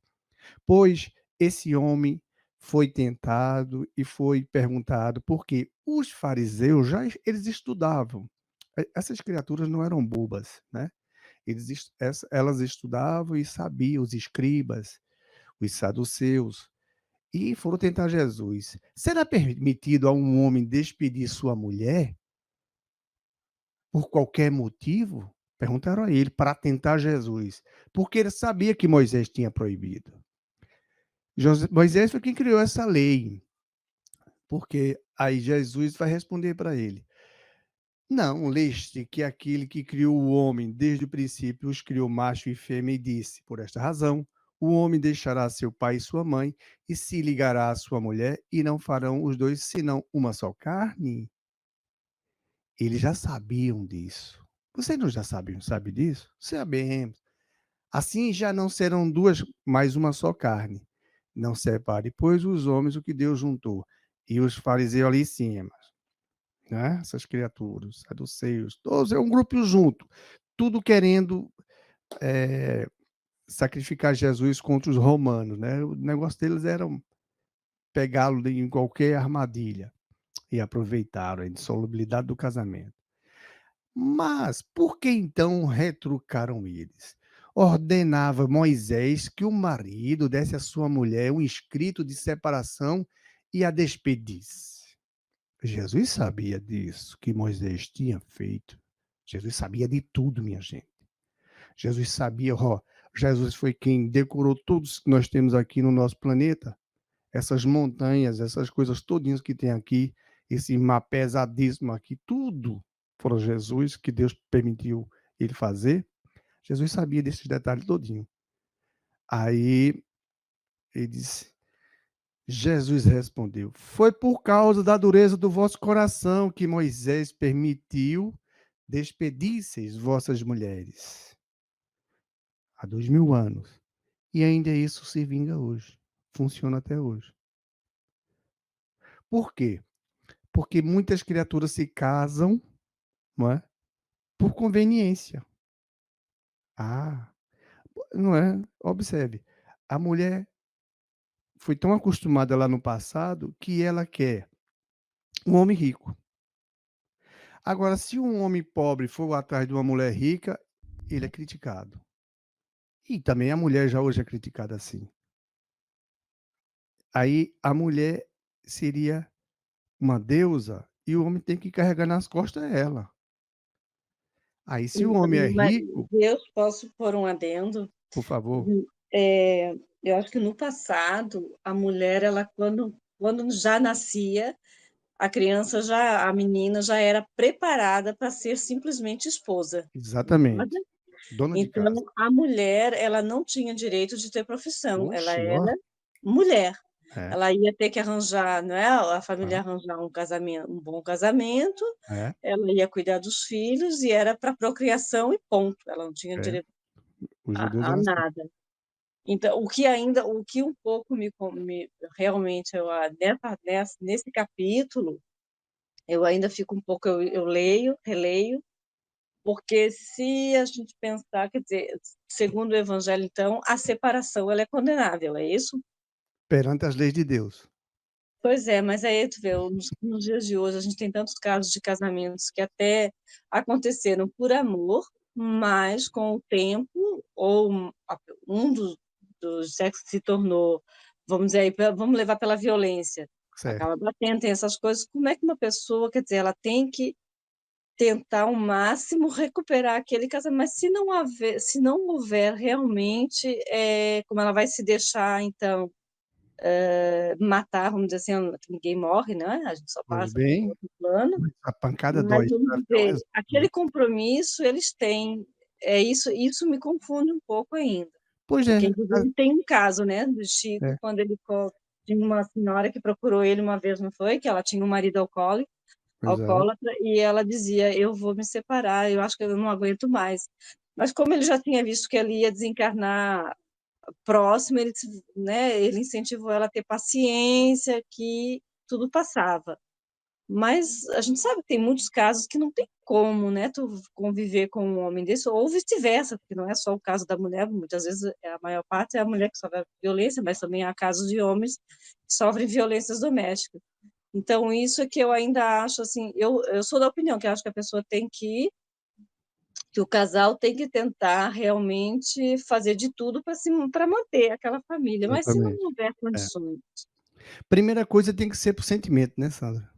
Pois esse homem foi tentado e foi perguntado, porque os fariseus já eles estudavam. Essas criaturas não eram bobas, né? Elas estudavam e sabiam, os escribas, os saduceus, e foram tentar Jesus. Será permitido a um homem despedir sua mulher por qualquer motivo? Perguntaram a ele para tentar Jesus, porque ele sabia que Moisés tinha proibido. Moisés foi quem criou essa lei, porque aí Jesus vai responder para ele: não, leste que aquele que criou o homem desde o princípio os criou macho e fêmea e disse, por esta razão, o homem deixará seu pai e sua mãe e se ligará à sua mulher e não farão os dois senão uma só carne? Eles já sabiam disso. Vocês não já sabe disso? Sabemos. Assim já não serão duas, mas uma só carne. Não separe, pois, os homens o que Deus juntou. E os fariseus ali em cima, né? Essas criaturas, saduceus, todos é um grupo junto, tudo querendo sacrificar Jesus contra os romanos, né? O negócio deles era pegá-lo em qualquer armadilha e aproveitaram a insolubilidade do casamento. Mas por que então retrucaram eles? Ordenava Moisés que o marido desse à sua mulher um escrito de separação e a despedisse. Jesus sabia disso, que Moisés tinha feito. Jesus sabia de tudo, minha gente. Jesus sabia, ó, Jesus foi quem decorou tudo que nós temos aqui no nosso planeta, essas montanhas, essas coisas todinhas que tem aqui, esse mar pesadíssimo aqui, tudo foram Jesus que Deus permitiu ele fazer. Jesus sabia desses detalhes todinho. Aí ele disse, Jesus respondeu: foi por causa da dureza do vosso coração que Moisés permitiu despedisseis vossas mulheres há 2000 anos. E ainda isso se vinga hoje. Funciona até hoje. Por quê? Porque muitas criaturas se casam, não é? Por conveniência. Ah, não é? Observe. A mulher foi tão acostumada lá no passado que ela quer um homem rico. Agora, se um homem pobre for atrás de uma mulher rica, ele é criticado. E também a mulher já hoje é criticada assim. Aí a mulher seria uma deusa e o homem tem que carregar nas costas ela. Aí, se o homem é Mas rico, Deus, posso pôr um adendo? por favor, Eu acho que no passado, a mulher, ela quando já nascia, a menina já era preparada para ser simplesmente esposa, exatamente, concorda? dona de Então, casa. a mulher, ela não tinha direito de ter profissão, ela Oxe, ó, era mulher. é, Ela ia ter que arranjar, não é, a família é, arranjar um bom casamento, é, ela ia cuidar dos filhos e era para procriação e ponto, ela não tinha é. direito Os judeus a eram assim. nada. Então, o que um pouco me realmente nesse capítulo, eu ainda fico um pouco, eu leio, releio, porque se a gente pensar, quer dizer, segundo o evangelho, então, a separação ela é condenável, é isso? Perante as leis de Deus. Pois é, mas aí tu vê, nos dias de hoje a gente tem tantos casos de casamentos que até aconteceram por amor, mas com o tempo, ou um dos sexos se tornou, vamos dizer aí, vamos levar pela violência, Certo. acaba batendo, tem essas coisas. Como é que uma pessoa, quer dizer, ela tem que tentar ao máximo recuperar aquele casamento, mas se não houver realmente, como ela vai se deixar, então, matar, vamos dizer assim, ninguém morre, né? A gente só Pois passa para um bem, outro plano, a pancada mas dói, vamos para ver o dizer, resultado, né. aquele compromisso eles têm. Isso me confunde um pouco ainda, Pois é, porque inclusive tem um caso, né, do Chico, é, quando ele tinha uma senhora que procurou ele uma vez, não foi? Que ela tinha um marido pois é. alcoólatra, e ela dizia: eu vou me separar, eu acho que eu não aguento mais. Mas como ele já tinha visto que ele ia desencarnar próximo, né, ele incentivou ela a ter paciência, que tudo passava. Mas a gente sabe que tem muitos casos que não tem como, né, tu conviver com um homem desse, ou vice-versa, porque não é só o caso da mulher, muitas vezes a maior parte é a mulher que sofre violência, mas também há casos de homens que sofrem violências domésticas. Então, isso é que eu ainda acho, assim, eu sou da opinião que eu acho que a pessoa tem que o casal tem que tentar realmente fazer de tudo para manter aquela família, mas se não Exatamente. houver É. condições, Primeira coisa tem que ser por sentimento, né, Sandra?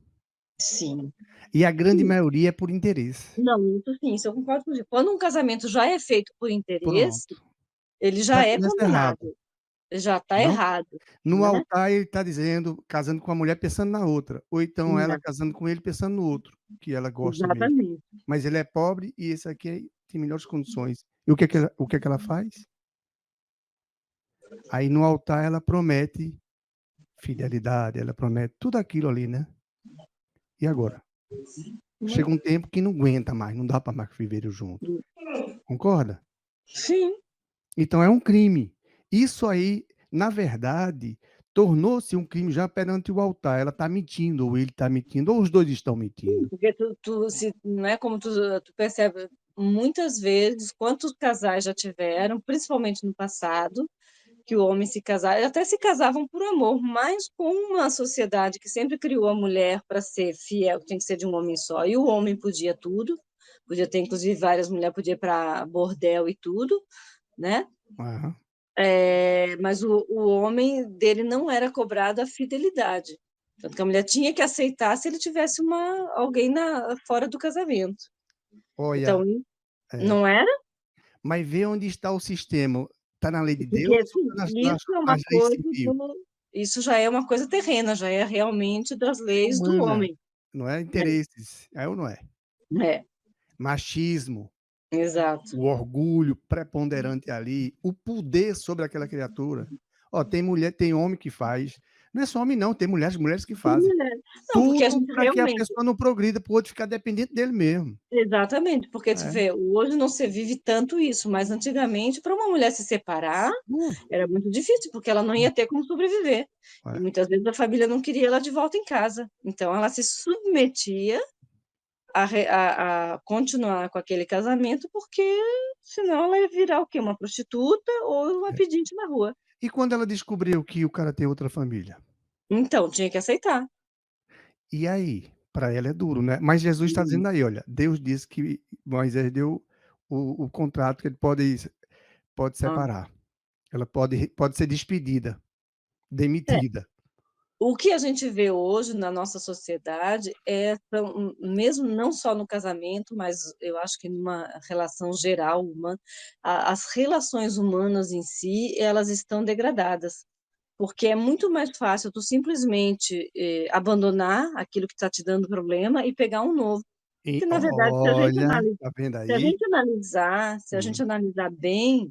sim. E a grande maioria é por interesse. Não, isso sim, isso eu concordo contigo. Quando um casamento já é feito por interesse, Pronto. ele Já já é começa errado. condenado, já está Não, errado, no né. altar ele está dizendo, casando com a mulher pensando na outra, ou então ela É, casando com ele pensando no outro, que ela gosta mesmo. exatamente. Mas ele é pobre e esse aqui tem melhores condições. E o que é que ela faz? Aí no altar ela promete fidelidade, ela promete tudo aquilo ali, né. E agora? Chega um tempo que não aguenta mais, não dá para mais viverem junto. Concorda? Sim, Então é um crime. Isso aí, na verdade, tornou-se um crime já perante o altar. Ela está mentindo, ou ele está mentindo, ou os 2 estão mentindo. porque tu se não é como tu percebe muitas vezes, quantos casais já tiveram, principalmente no passado, que o homem se casava, até se casavam por amor, mas com uma sociedade que sempre criou a mulher para ser fiel, tinha que ser de um homem só, e o homem podia tudo, podia ter inclusive várias mulheres, podia ir para bordel e tudo, né? Aham. Mas o homem dele não era cobrado a fidelidade. Tanto que a mulher tinha que aceitar se ele tivesse alguém fora do casamento. Olha, Então, é, não era? mas vê onde está o sistema. Está na lei de Porque Deus ou assim, está nas leis civil? isso já é uma coisa terrena, já é realmente das É leis do humana, homem. não é É, interesses, é ou não é? é, Machismo, exato. o orgulho preponderante ali, o poder sobre aquela criatura. Ó, tem mulher, tem homem que faz, não é só homem não, tem mulheres que Tem fazem. mulher. Não, porque a Tudo gente para que a realmente, pessoa não progrida, para o outro ficar dependente dele mesmo. exatamente, porque tu É. vê, hoje não se vive tanto isso, mas antigamente, para uma mulher se separar, Uh, era muito difícil, porque ela não ia ter como sobreviver. E é. muitas vezes a família não queria ela de volta em casa. Então ela se submetia a continuar com aquele casamento, porque senão ela ia virar o quê? Uma prostituta ou uma É. pedinte na rua. E quando ela descobriu que o cara tem outra família? Então, tinha que aceitar. E aí? Para ela é duro, né. Mas Jesus está Uhum. dizendo aí, olha, Deus disse que Moisés deu o contrato que ele pode Hã. separar. Ela pode ser despedida, É. demitida. O que a gente vê hoje na nossa sociedade mesmo não só no casamento, mas eu acho que numa relação geral humana, as relações humanas em si, elas estão degradadas. Porque é muito mais fácil tu simplesmente, abandonar aquilo que está te dando problema e pegar um novo. E Que na verdade, olha, tá vendo aí? se a gente Hum. analisar bem,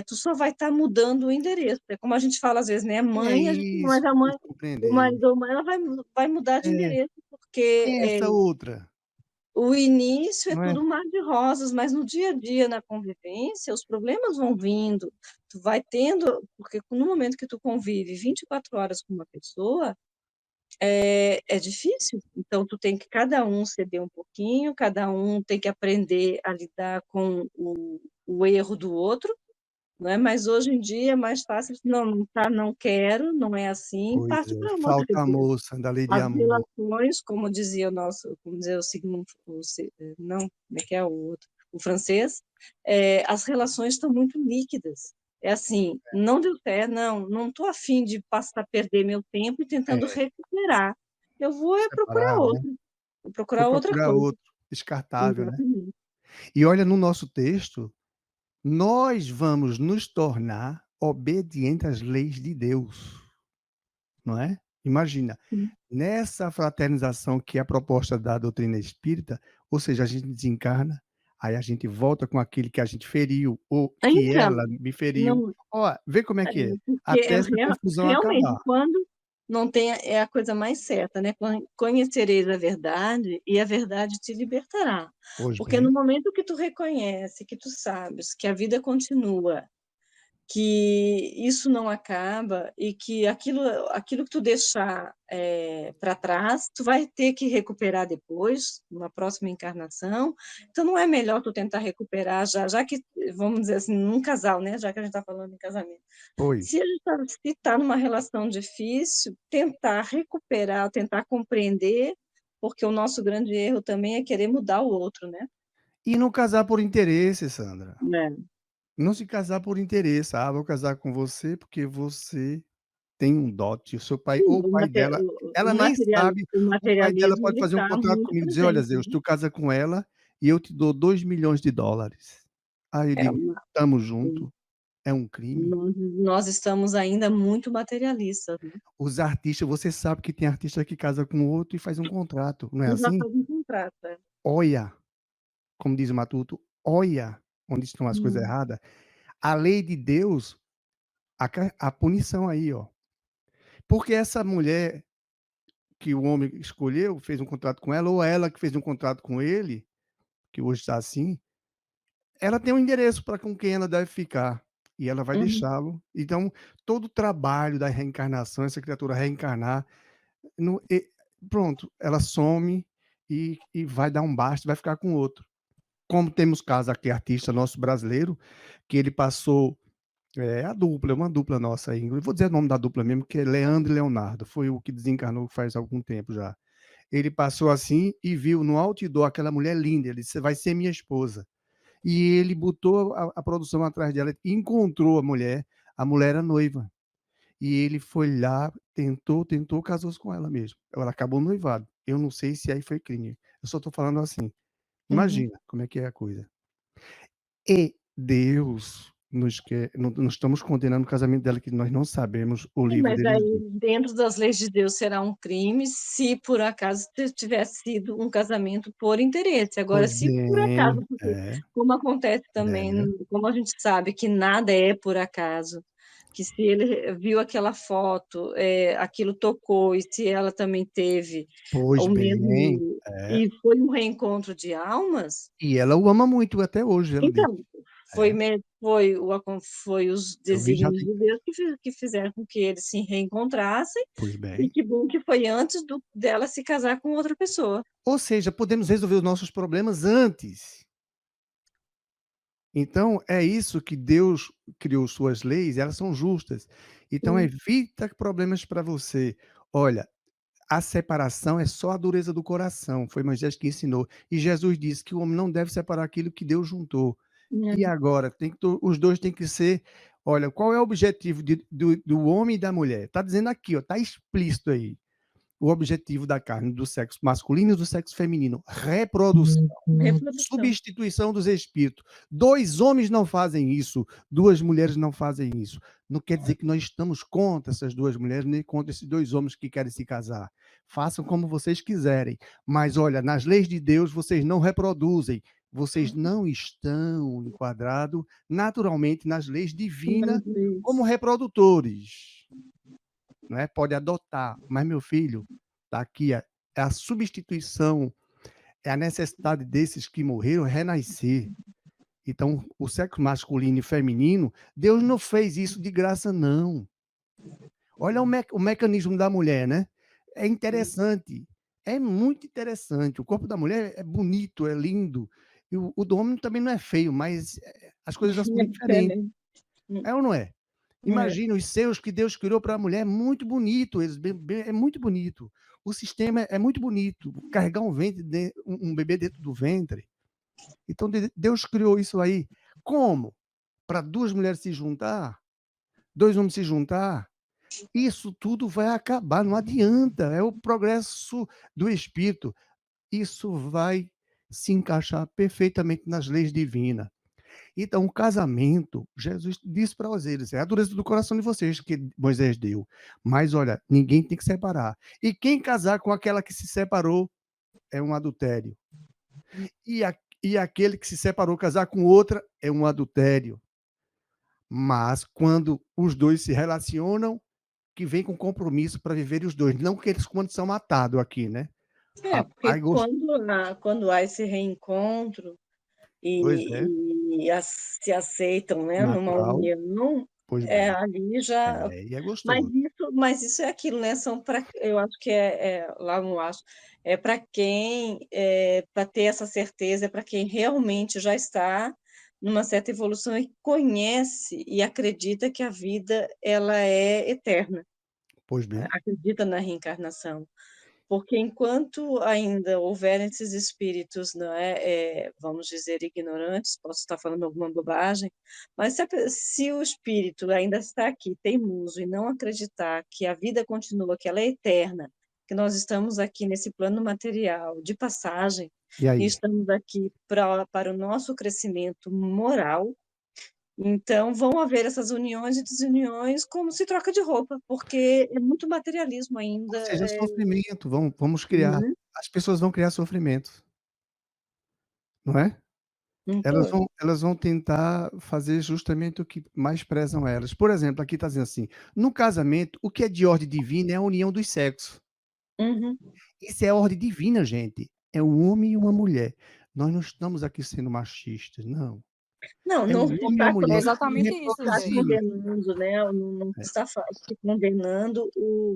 tu só vai estar mudando o endereço. É como a gente fala às vezes, né, É mãe, mas isso a que eu mãe preciso o compreender. marido ou mãe, ela vai mudar de É, endereço, porque, quem é essa outra? o início é Não é? tudo mar de rosas, mas no dia a dia, na convivência, os problemas vão vindo, tu vai tendo porque no momento que tu convive 24 horas com uma pessoa, é difícil. Então tu tem que cada um ceder um pouquinho, cada um tem que aprender a lidar com o erro do outro, não é, mas hoje em dia é mais fácil, não, não tá, não quero, não é assim, Pois parte é, para outra, quer falta a dizer, moça da lei de as amor. relações, como dizia o Sigmund, não, como é que é o outro, o francês, as relações estão muito líquidas. É assim, não deu certo, não estou afim de passar perder meu tempo e tentando É, recuperar. Eu separar, né. vou Vou procurar outra procurar coisa. outro, descartável, né. Exatamente. E olha, no nosso texto, nós vamos nos tornar obedientes às leis de Deus, não é? Imagina, Sim. nessa fraternização que é a proposta da doutrina espírita, ou seja, a gente desencarna, aí a gente volta com aquele que a gente feriu ou que Então, ela me feriu. não, Ó, vê como é é, que é, porque até essa confusão realmente, acabar. não tem, é a coisa mais certa, né? Conhecereis a verdade e a verdade te libertará. Pois Porque no bem. momento que tu reconhece, que tu sabes que a vida continua, que isso não acaba e que aquilo que tu deixar para trás, tu vai ter que recuperar depois, numa próxima encarnação. Então, não é melhor tu tentar recuperar já que, vamos dizer assim, num casal, né? Já que a gente está falando em casamento. Pois. Se a gente tá numa relação difícil, tentar recuperar, tentar compreender, porque o nosso grande erro também é querer mudar o outro, né? E não casar por interesse, Sandra. É. Não se casar por interesse. "Ah, vou casar com você porque você tem um dote", o seu pai ou o Sim, pai dela o ela nem sabe, o o pai dela materialismo pode ele fazer um está contrato muito comigo e dizer: "Olha, presente, Zeus, né. tu casa com ela e eu te dou $2.000.000". Aí eu É digo: uma "Estamos sim, junto, é um crime". nós estamos ainda muito materialistas, né. Os artistas, você sabe que tem artista que casa com outro e faz um contrato, não é E já assim? faz um contrato, é. Olha, como diz o Matuto, olha onde estão as coisas Hum, erradas. A lei de Deus, a punição aí, ó. Porque essa mulher que o homem escolheu, fez um contrato com ela, ou ela que fez um contrato com ele, que hoje está assim, ela tem um endereço para com quem ela deve ficar, e ela vai uhum, deixá-lo. Então, todo o trabalho da reencarnação, essa criatura reencarnar, no e pronto, ela some e vai dar um basta, vai ficar com outro. Como temos caso aqui, artista nosso brasileiro, que ele passou a dupla, uma dupla nossa aí, eu vou dizer o nome da dupla mesmo, que é Leandro e Leonardo, foi o que desencarnou faz algum tempo já. Ele passou assim e viu no outdoor aquela mulher linda, ele disse: "Você vai ser minha esposa". E ele botou a produção atrás dela, encontrou a mulher era noiva. E ele foi lá, tentou, tentou, casou-se com ela mesmo. Ela acabou noivado. Eu não sei se aí foi crime. Eu só estou falando assim, uhum. imagina como é que é a coisa. E Deus nos quer, não estamos condenando o casamento dela, que nós não sabemos o Sim, livro mas deles aí diz. dentro das leis de Deus será um crime se por acaso tivesse sido um casamento por interesse. Agora, Pois se por bem, acaso, porque como acontece também, é, como a gente sabe que nada é por acaso, que se ele viu aquela foto, aquilo tocou, e se ela também teve pois o bem, mesmo é. e foi um reencontro de almas, E ela o ama muito até hoje, ela diz. então, É, foi os eu vi já desígnios tem de Deus que fizeram com que eles se reencontrassem, pois e bem. que bom que foi antes dela se casar com outra pessoa. Ou seja, podemos resolver os nossos problemas antes. Então, é isso que Deus criou suas leis, elas são justas. Então Sim, evita problemas para você. Olha, a separação é só a dureza do coração, foi Moisés que ensinou. E Jesus disse que o homem não deve separar aquilo que Deus juntou. E é. agora, tem que os 2 têm que ser olha, qual é o objetivo do homem e da mulher? Está dizendo aqui, ó, está explícito aí. O objetivo da carne, do sexo masculino e do sexo feminino, reprodução, Reprodução. substituição dos espíritos. 2 homens não fazem isso, 2 mulheres não fazem isso. Não quer dizer que nós estamos contra essas 2 mulheres, nem contra esses 2 homens que querem se casar. Façam como vocês quiserem, mas olha, nas leis de Deus vocês não reproduzem, vocês não estão enquadrados naturalmente nas leis divinas como reprodutores. Não é? Pode adotar, mas meu filho, tá aqui é a substituição, é a necessidade desses que morreram renascer. Então, o sexo masculino e feminino, Deus não fez isso de graça, não. Olha o mecanismo da mulher, né? É interessante, é muito interessante. O corpo da mulher é bonito, é lindo. E o do homem também não é feio, mas as coisas já são É bem diferentes. diferente. É ou não é? É. Imagina os seios que Deus criou para a mulher, é muito bonito, é muito bonito. O sistema é muito bonito. Carregar um bebê dentro do ventre. Então Deus criou isso aí. Como? Para 2 mulheres se juntar, 2 homens se juntar. Isso tudo vai acabar, não adianta. É o progresso do espírito. Isso vai se encaixar perfeitamente nas leis divinas. Então, o casamento, Jesus disse para eles: é a dureza do coração de vocês que Moisés deu. Mas olha, ninguém tem que separar. E quem casar com aquela que se separou é um adultério. E aquele que se separou casar com outra é um adultério. Mas quando os 2 se relacionam, que vem com compromisso para viverem os dois, não que eles quando são matados aqui, né? Porque Aí gost quando há esse reencontro Pois é, se aceitam, né, numa natural. união, Pois bem. ali já É, e é gostoso. mas isso é aquilo, né, são para eu acho que lá não acho, é para quem, para ter essa certeza, é para quem realmente já está numa certa evolução e conhece e acredita que a vida ela é eterna, Pois bem. acredita na reencarnação. Porque enquanto ainda houverem esses espíritos, não é, vamos dizer, ignorantes, posso estar falando alguma bobagem, mas se o espírito ainda está aqui, teimoso, e não acreditar que a vida continua, que ela é eterna, que nós estamos aqui nesse plano material de passagem, E e aí? estamos aqui para o nosso crescimento moral, então vão haver essas uniões e desuniões como se troca de roupa, porque é muito materialismo Ou ainda. seja, sofrimento, vamos criar Uhum. as pessoas vão criar sofrimento, não é? Então, Elas vão tentar fazer justamente o que mais prezam elas. Por exemplo, aqui está dizendo assim: "No casamento, o que é de ordem divina é a união dos sexos". uhum. Isso é ordem divina, gente. É um homem e uma mulher. Nós não estamos aqui sendo machistas, não. Não, É não um se homem e está uma É mulher que exatamente isso, gente. reproduzir. condenando, né, não É. está se condenando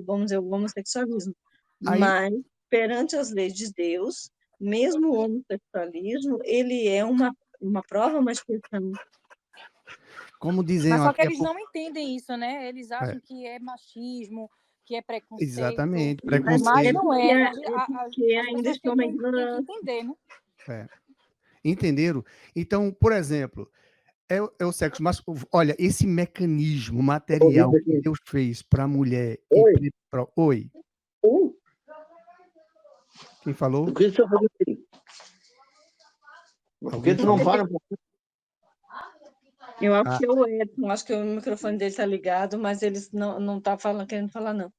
vamos dizer, o homossexualismo, Aí, mas perante as leis de Deus, mesmo o homossexualismo, ele é uma prova, uma expiação. como dizem Mas só que aqui a eles po não entendem isso, né? Eles é, acham que é machismo, que é preconceito, exatamente, Mas mas preconceito. não porque é. porque As ainda pessoas estão na têm que ignorância. entender, né? É. Entenderam? Então, por exemplo, é o sexo mas olha, esse mecanismo material Ouvindo que aqui. Deus fez para a mulher e Oi, pra oi, quem o falou? que você está fazendo aí? Por que Alguém tu não falou? para? Eu acho Ah, que é o Edson, acho que o microfone dele está ligado, mas eles não está falando, querendo falar não.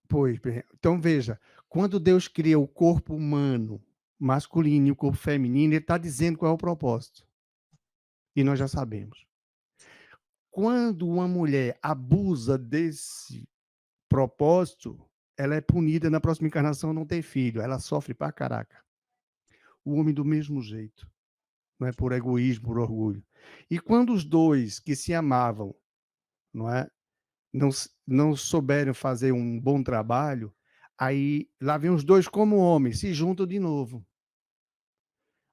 pois bem, então veja, quando Deus cria o corpo humano masculino e o corpo feminino, ele está dizendo qual é o propósito, e nós já sabemos. Quando uma mulher abusa desse propósito, ela é punida na próxima encarnação, não tem filho, ela sofre pra caraca. O homem do mesmo jeito, não é por egoísmo, por orgulho. E quando os dois que se amavam, não é, não souberam fazer um bom trabalho, aí lá vem os dois como homens, se juntam de novo.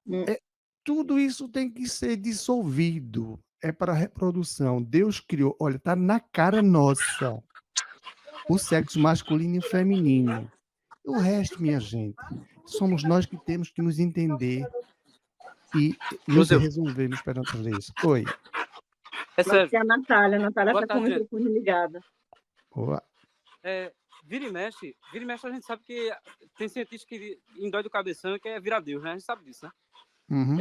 Hum, É, tudo isso tem que ser dissolvido. É para a reprodução. Deus criou, olha, está na cara nossa o sexo masculino e o feminino. O resto, minha gente, somos nós que temos que nos entender e nos Joseu, resolvermos perante as leis. Oi. é Pode sério. ser a Natália Boa está com o tarde, gente. microfone ligado. Boa. É, vira e mexe a gente sabe que tem cientista que endói do cabeção e quer virar Deus, né? A gente sabe disso, né? Uhum.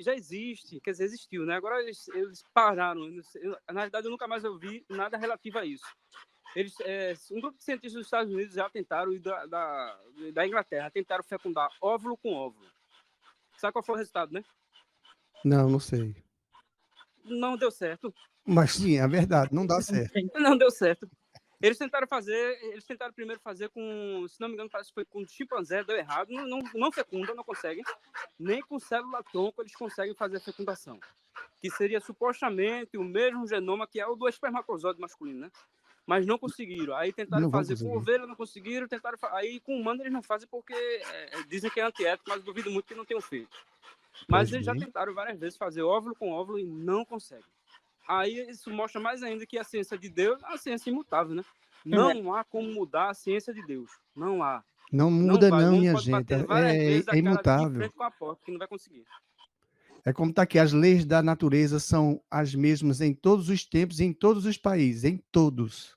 Já existe, quer dizer, existiu, né? Agora eles pararam. Na realidade, eu nunca mais ouvi nada relativo a isso. Um grupo de cientistas dos Estados Unidos já tentaram, e da Inglaterra, tentaram fecundar óvulo com óvulo. Sabe qual foi o resultado, né? Não, não sei. Não deu certo. Mas sim, é verdade, não dá certo. Não deu certo. Eles tentaram primeiro fazer com, se não me engano, parece que foi com chimpanzé, deu errado, não fecunda, não conseguem. Nem com célula tronco eles conseguem fazer a fecundação. Que seria supostamente o mesmo genoma que é o do espermatozoide masculino, né? Mas não conseguiram. Aí tentaram Não vão fazer com conseguir. ovelha, não conseguiram, aí com humano eles não fazem porque dizem que é antiético, mas duvido muito que não tenham feito. Mas Pois eles já bem. tentaram várias vezes fazer óvulo com óvulo e não conseguem. Aí isso mostra mais ainda que a ciência de Deus é uma ciência imutável, né? Não há como mudar a ciência de Deus. Não há. Não Não muda vai. O não, homem minha pode gente. bater várias vezes É a cara de imutável. frente com a porta, que não vai conseguir. É como está aqui, as leis da natureza são as mesmas em todos os tempos, em todos os países, em todos.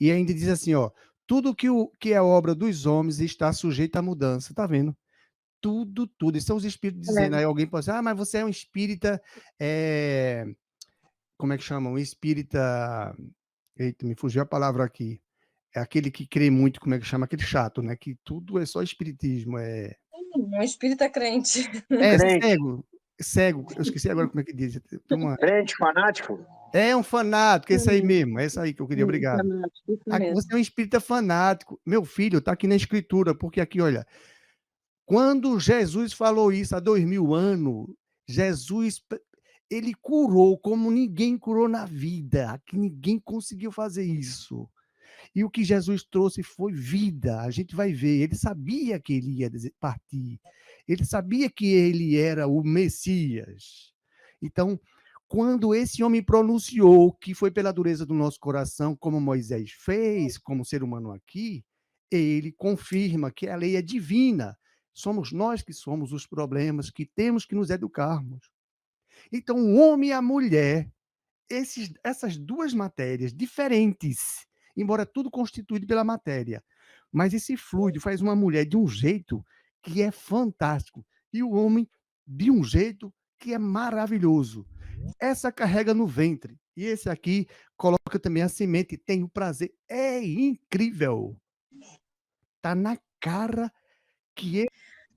E ainda diz assim, ó, tudo que é obra dos homens está sujeito à mudança, tá vendo? Tudo, tudo. Isso são os espíritos dizendo. Aí alguém pode dizer, ah, mas você é um espírita, como é que chama? Um espírita, eita, me fugiu a palavra aqui. É aquele que crê muito, como é que chama? Aquele chato, né? Que tudo é só espiritismo, Um espírita crente. é Crente, cego, cego, eu esqueci agora como é que diz. Tem uma crente fanático. É um fanático, esse aí Sim, mesmo, é isso aí que eu queria, obrigado. fanático, isso Aqui você mesmo. é um espírita fanático. Meu filho, está aqui na escritura, porque aqui, olha, quando Jesus falou isso há 2000 anos, Jesus, ele curou como ninguém curou na vida, que ninguém conseguiu fazer isso. E o que Jesus trouxe foi vida. A gente vai ver. Ele sabia que ele ia partir. Ele sabia que ele era o Messias. Então, quando esse homem pronunciou que foi pela dureza do nosso coração, como Moisés fez, como ser humano aqui, ele confirma que a lei é divina. Somos nós que somos os problemas, que temos que nos educarmos. Então, o homem e a mulher, essas duas matérias diferentes, embora tudo constituído pela matéria, mas esse fluido faz uma mulher de um jeito que é fantástico e o homem de um jeito que é maravilhoso. Essa carrega no ventre e esse aqui coloca também a semente, tem o prazer. É incrível. Tá na cara que é.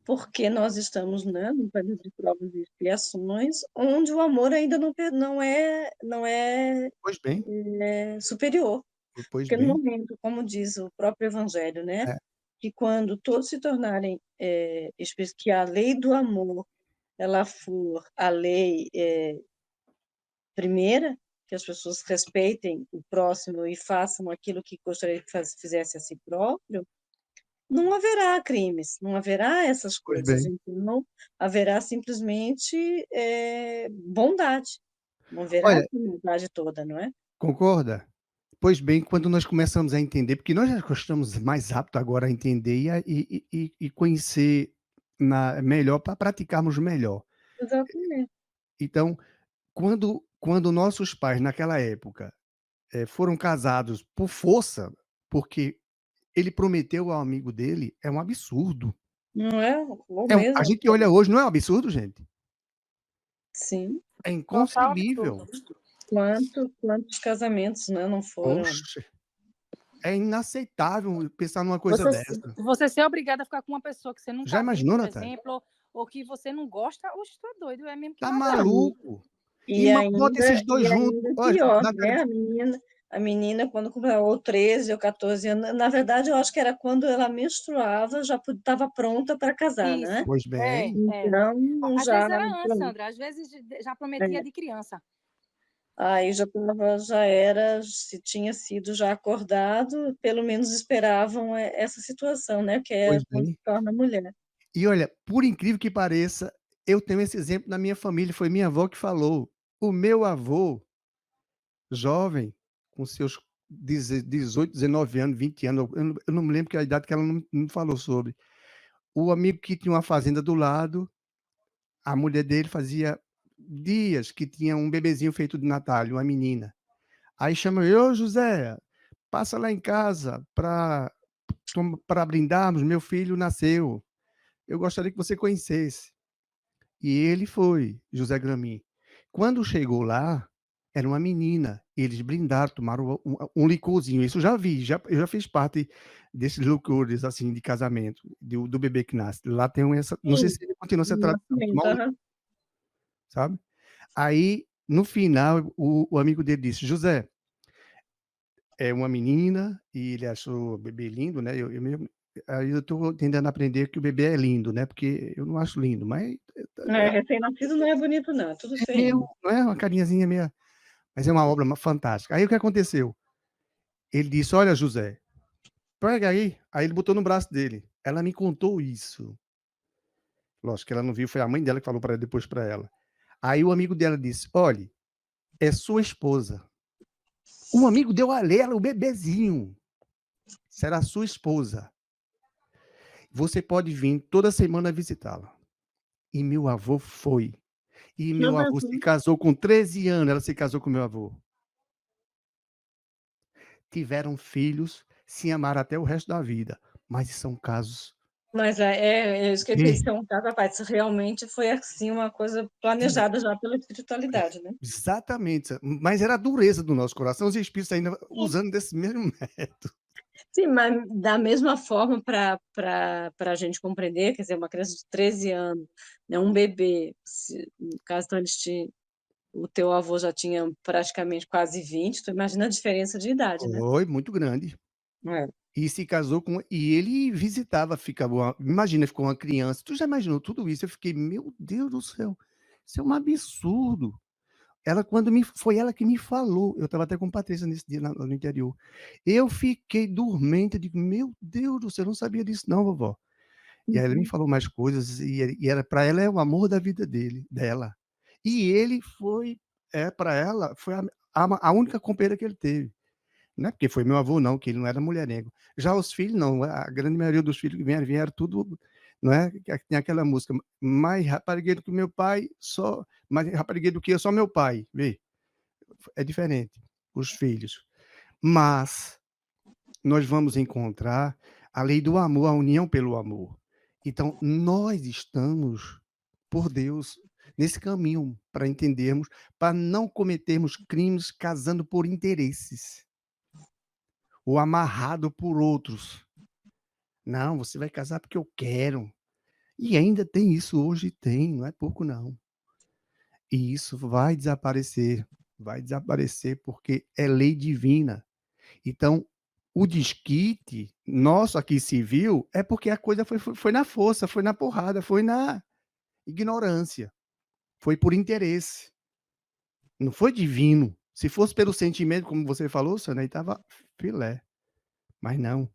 Porque nós estamos, né, num período de provas e expiações, onde o amor ainda não é Pois bem, superior. pois Porque no bem. momento, como diz o próprio Evangelho, né, É, que quando todos se tornarem, que a lei do amor ela for a lei primeira, que as pessoas respeitem o próximo e façam aquilo que gostaria que fizesse a si próprio, não haverá crimes, não haverá essas pois coisas. bem. Então, haverá simplesmente bondade. Não haverá Olha, essa maldade toda, não é? concorda? Pois bem, quando nós começamos a entender, porque nós já estamos mais aptos agora a entender e conhecer melhor para praticarmos melhor. Exatamente. Então, quando nossos pais, naquela época, foram casados por força, porque ele prometeu ao amigo dele, é um absurdo. Não é? Ou A mesmo, gente olha hoje, não é um absurdo, gente? sim. É Total inconcebível. absurdo. Quantos casamentos, né, não foram? Oxe, é inaceitável pensar numa coisa Você, dessa. você ser obrigado a ficar com uma pessoa que você não Já tá bem, imaginou, por Natália? exemplo, ou que você não gosta, oxe, tu é doido, é mesmo que Tá matar. maluco? E Bota esses ainda, dois juntos. Olha, pior, Natália, né? A menina, quando completava 13 ou 14 anos, na verdade, eu acho que era quando ela menstruava, já estava pronta para casar, né? Isso. pois É, bem. é. Então, Às vezes já, era antes, pronto. Sandra. Às vezes já prometia É. de criança. Aí já era, se tinha sido já acordado, pelo menos esperavam essa situação, né? Que é Pois quando se bem. torna mulher. E olha, por incrível que pareça, eu tenho esse exemplo na minha família, foi minha avó que falou. O meu avô, jovem, com seus 18, 19 anos, 20 anos, eu não me lembro que a idade que ela não falou sobre. O amigo que tinha uma fazenda do lado, a mulher dele fazia dias que tinha um bebezinho feito de Natal, uma menina. Aí chama eu, ô José, passa lá em casa para brindarmos, meu filho nasceu. Eu gostaria que você conhecesse. E ele foi, José Gramin. Quando chegou lá, era uma menina. Eles brindaram, tomaram um licorzinho. Isso eu já vi, eu já fiz parte desses licores assim de casamento, do bebê que nasce. Lá tem essa, não sei Sim, se ele continua essa no tradição, nascimento, tomar um licor, aham. sabe? Aí, no final, o amigo dele disse: José, é uma menina e ele achou o bebê lindo, né? Aí eu estou tentando aprender que o bebê é lindo, né? Porque eu não acho lindo, mas Recém-nascido não é bonito, não, é tudo é meu, feio. não é uma carinhazinha meio. Mas é uma obra fantástica. Aí o que aconteceu? Ele disse: Olha, José, pega aí. Aí ele botou no braço dele. Ela me contou isso. Lógico que ela não viu, foi a mãe dela que falou para depois para ela. Aí o amigo dela disse: Olha, é sua esposa. O amigo deu a ela o bebezinho. Será sua esposa. Você pode vir toda semana visitá-la. E meu avô foi. E meu avô se casou com 13 anos. Ela se casou com meu avô. Tiveram filhos, se amaram até o resto da vida. Mas são casos. Mas é isso que eu ia dizer, isso é um caso à parte, isso realmente foi, assim, uma coisa planejada já pela espiritualidade, né. Exatamente, mas era a dureza do nosso coração, os espíritos ainda Sim. usando desse mesmo método. Sim, mas da mesma forma para a gente compreender, quer dizer, uma criança de 13 anos, né, um bebê, se no caso, então eles O teu avô já tinha praticamente quase 20, tu imagina a diferença de idade, né? Foi muito grande. É. E se casou com e ele visitava, ficava imagina, ficou uma criança. Tu já imaginou tudo isso? Eu fiquei: "Meu Deus do céu, isso é um absurdo". Ela quando me foi ela que me falou, eu estava até com Patrícia nesse dia lá no interior. Eu fiquei dormente, eu digo: "Meu Deus do céu, eu não sabia disso não, vovó". E aí ela me Uhum. falou mais coisas e era para ela é o amor da vida dela. E ele foi para ela foi a única companheira que ele teve. Não é porque foi meu avô não, que ele não era mulherengo. Já os filhos não, a grande maioria dos filhos que vieram tudo, não é, que tem aquela música: "Mais raparigueiro que meu pai, só mais raparigueiro do que eu, só meu pai", vê, é diferente, os filhos. Mas nós vamos encontrar a lei do amor, a união pelo amor. Então, nós estamos, por Deus, nesse caminho para entendermos, para não cometermos crimes casando por interesses ou amarrado por outros. Não, você vai casar porque eu quero. E ainda tem isso hoje, tem, não é pouco não. E isso vai desaparecer porque é lei divina. Então, o desquite nosso aqui civil é porque a coisa foi na força, foi na porrada, foi na ignorância, foi por interesse, não foi divino. Se fosse pelo sentimento, como você falou, Sônia, aí estava filé, mas não.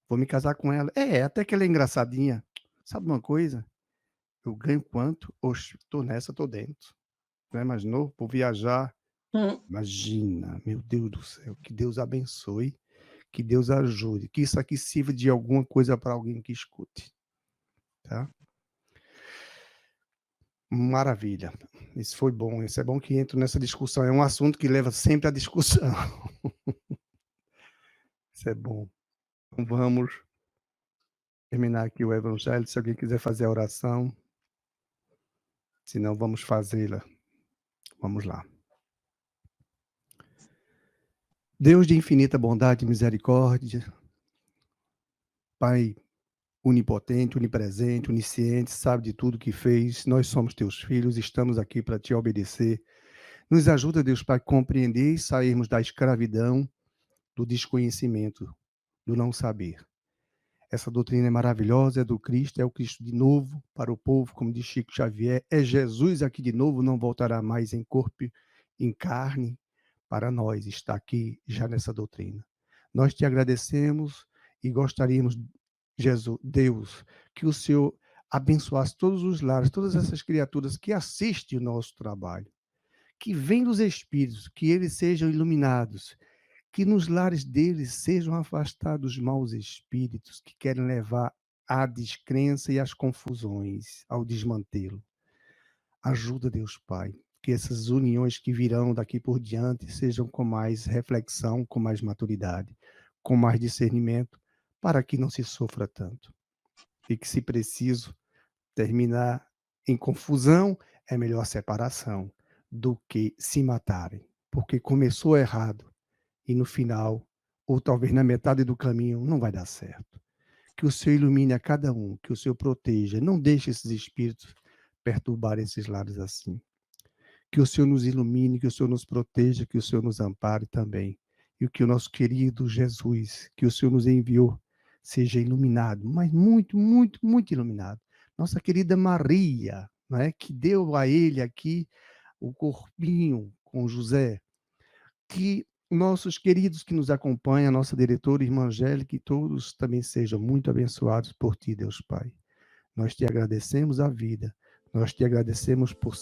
Vou me casar com ela. É, até que ela é engraçadinha. Sabe uma coisa? Eu ganho quanto? Oxe, tô nessa, tô dentro. Não é mais novo, vou viajar. Hum. Imagina, meu Deus do céu, que Deus abençoe, que Deus ajude, que isso aqui sirva de alguma coisa para alguém que escute, tá? Maravilha. Isso foi bom, isso é bom que entro nessa discussão, é um assunto que leva sempre à discussão. Isso é bom. Então vamos terminar aqui o evangelho, se alguém quiser fazer a oração, se não vamos fazê-la. Vamos lá. Deus de infinita bondade e misericórdia, Pai onipotente, onipresente, onisciente, sabe de tudo que fez, nós somos teus filhos, estamos aqui para te obedecer. Nos ajuda, Deus, para compreender e sairmos da escravidão, do desconhecimento, do não saber. Essa doutrina é maravilhosa, é do Cristo, é o Cristo de novo para o povo, como diz Chico Xavier, é Jesus aqui de novo, não voltará mais em corpo, em carne, para nós, está aqui já nessa doutrina. Nós te agradecemos e gostaríamos, Jesus, Deus, que o Senhor abençoasse todos os lares, todas essas criaturas que assistem o nosso trabalho, que vêm dos Espíritos, que eles sejam iluminados, que nos lares deles sejam afastados os maus espíritos que querem levar à descrença e às confusões, ao desmantelo. Ajuda, Deus Pai, que essas uniões que virão daqui por diante sejam com mais reflexão, com mais maturidade, com mais discernimento, para que não se sofra tanto. E que, se preciso terminar em confusão, é melhor separação do que se matarem, porque começou errado e no final, ou talvez na metade do caminho, não vai dar certo. Que o Senhor ilumine a cada um, que o Senhor proteja, não deixe esses espíritos perturbarem esses lares assim. Que o Senhor nos ilumine, que o Senhor nos proteja, que o Senhor nos ampare também. E que o nosso querido Jesus, que o Senhor nos enviou, seja iluminado, mas muito, muito, muito iluminado. Nossa querida Maria, não é? Que deu a ele aqui o corpinho com José. Que nossos queridos que nos acompanham, a nossa diretora, irmã Angélica, que todos também sejam muito abençoados por ti, Deus Pai. Nós te agradecemos a vida, nós te agradecemos por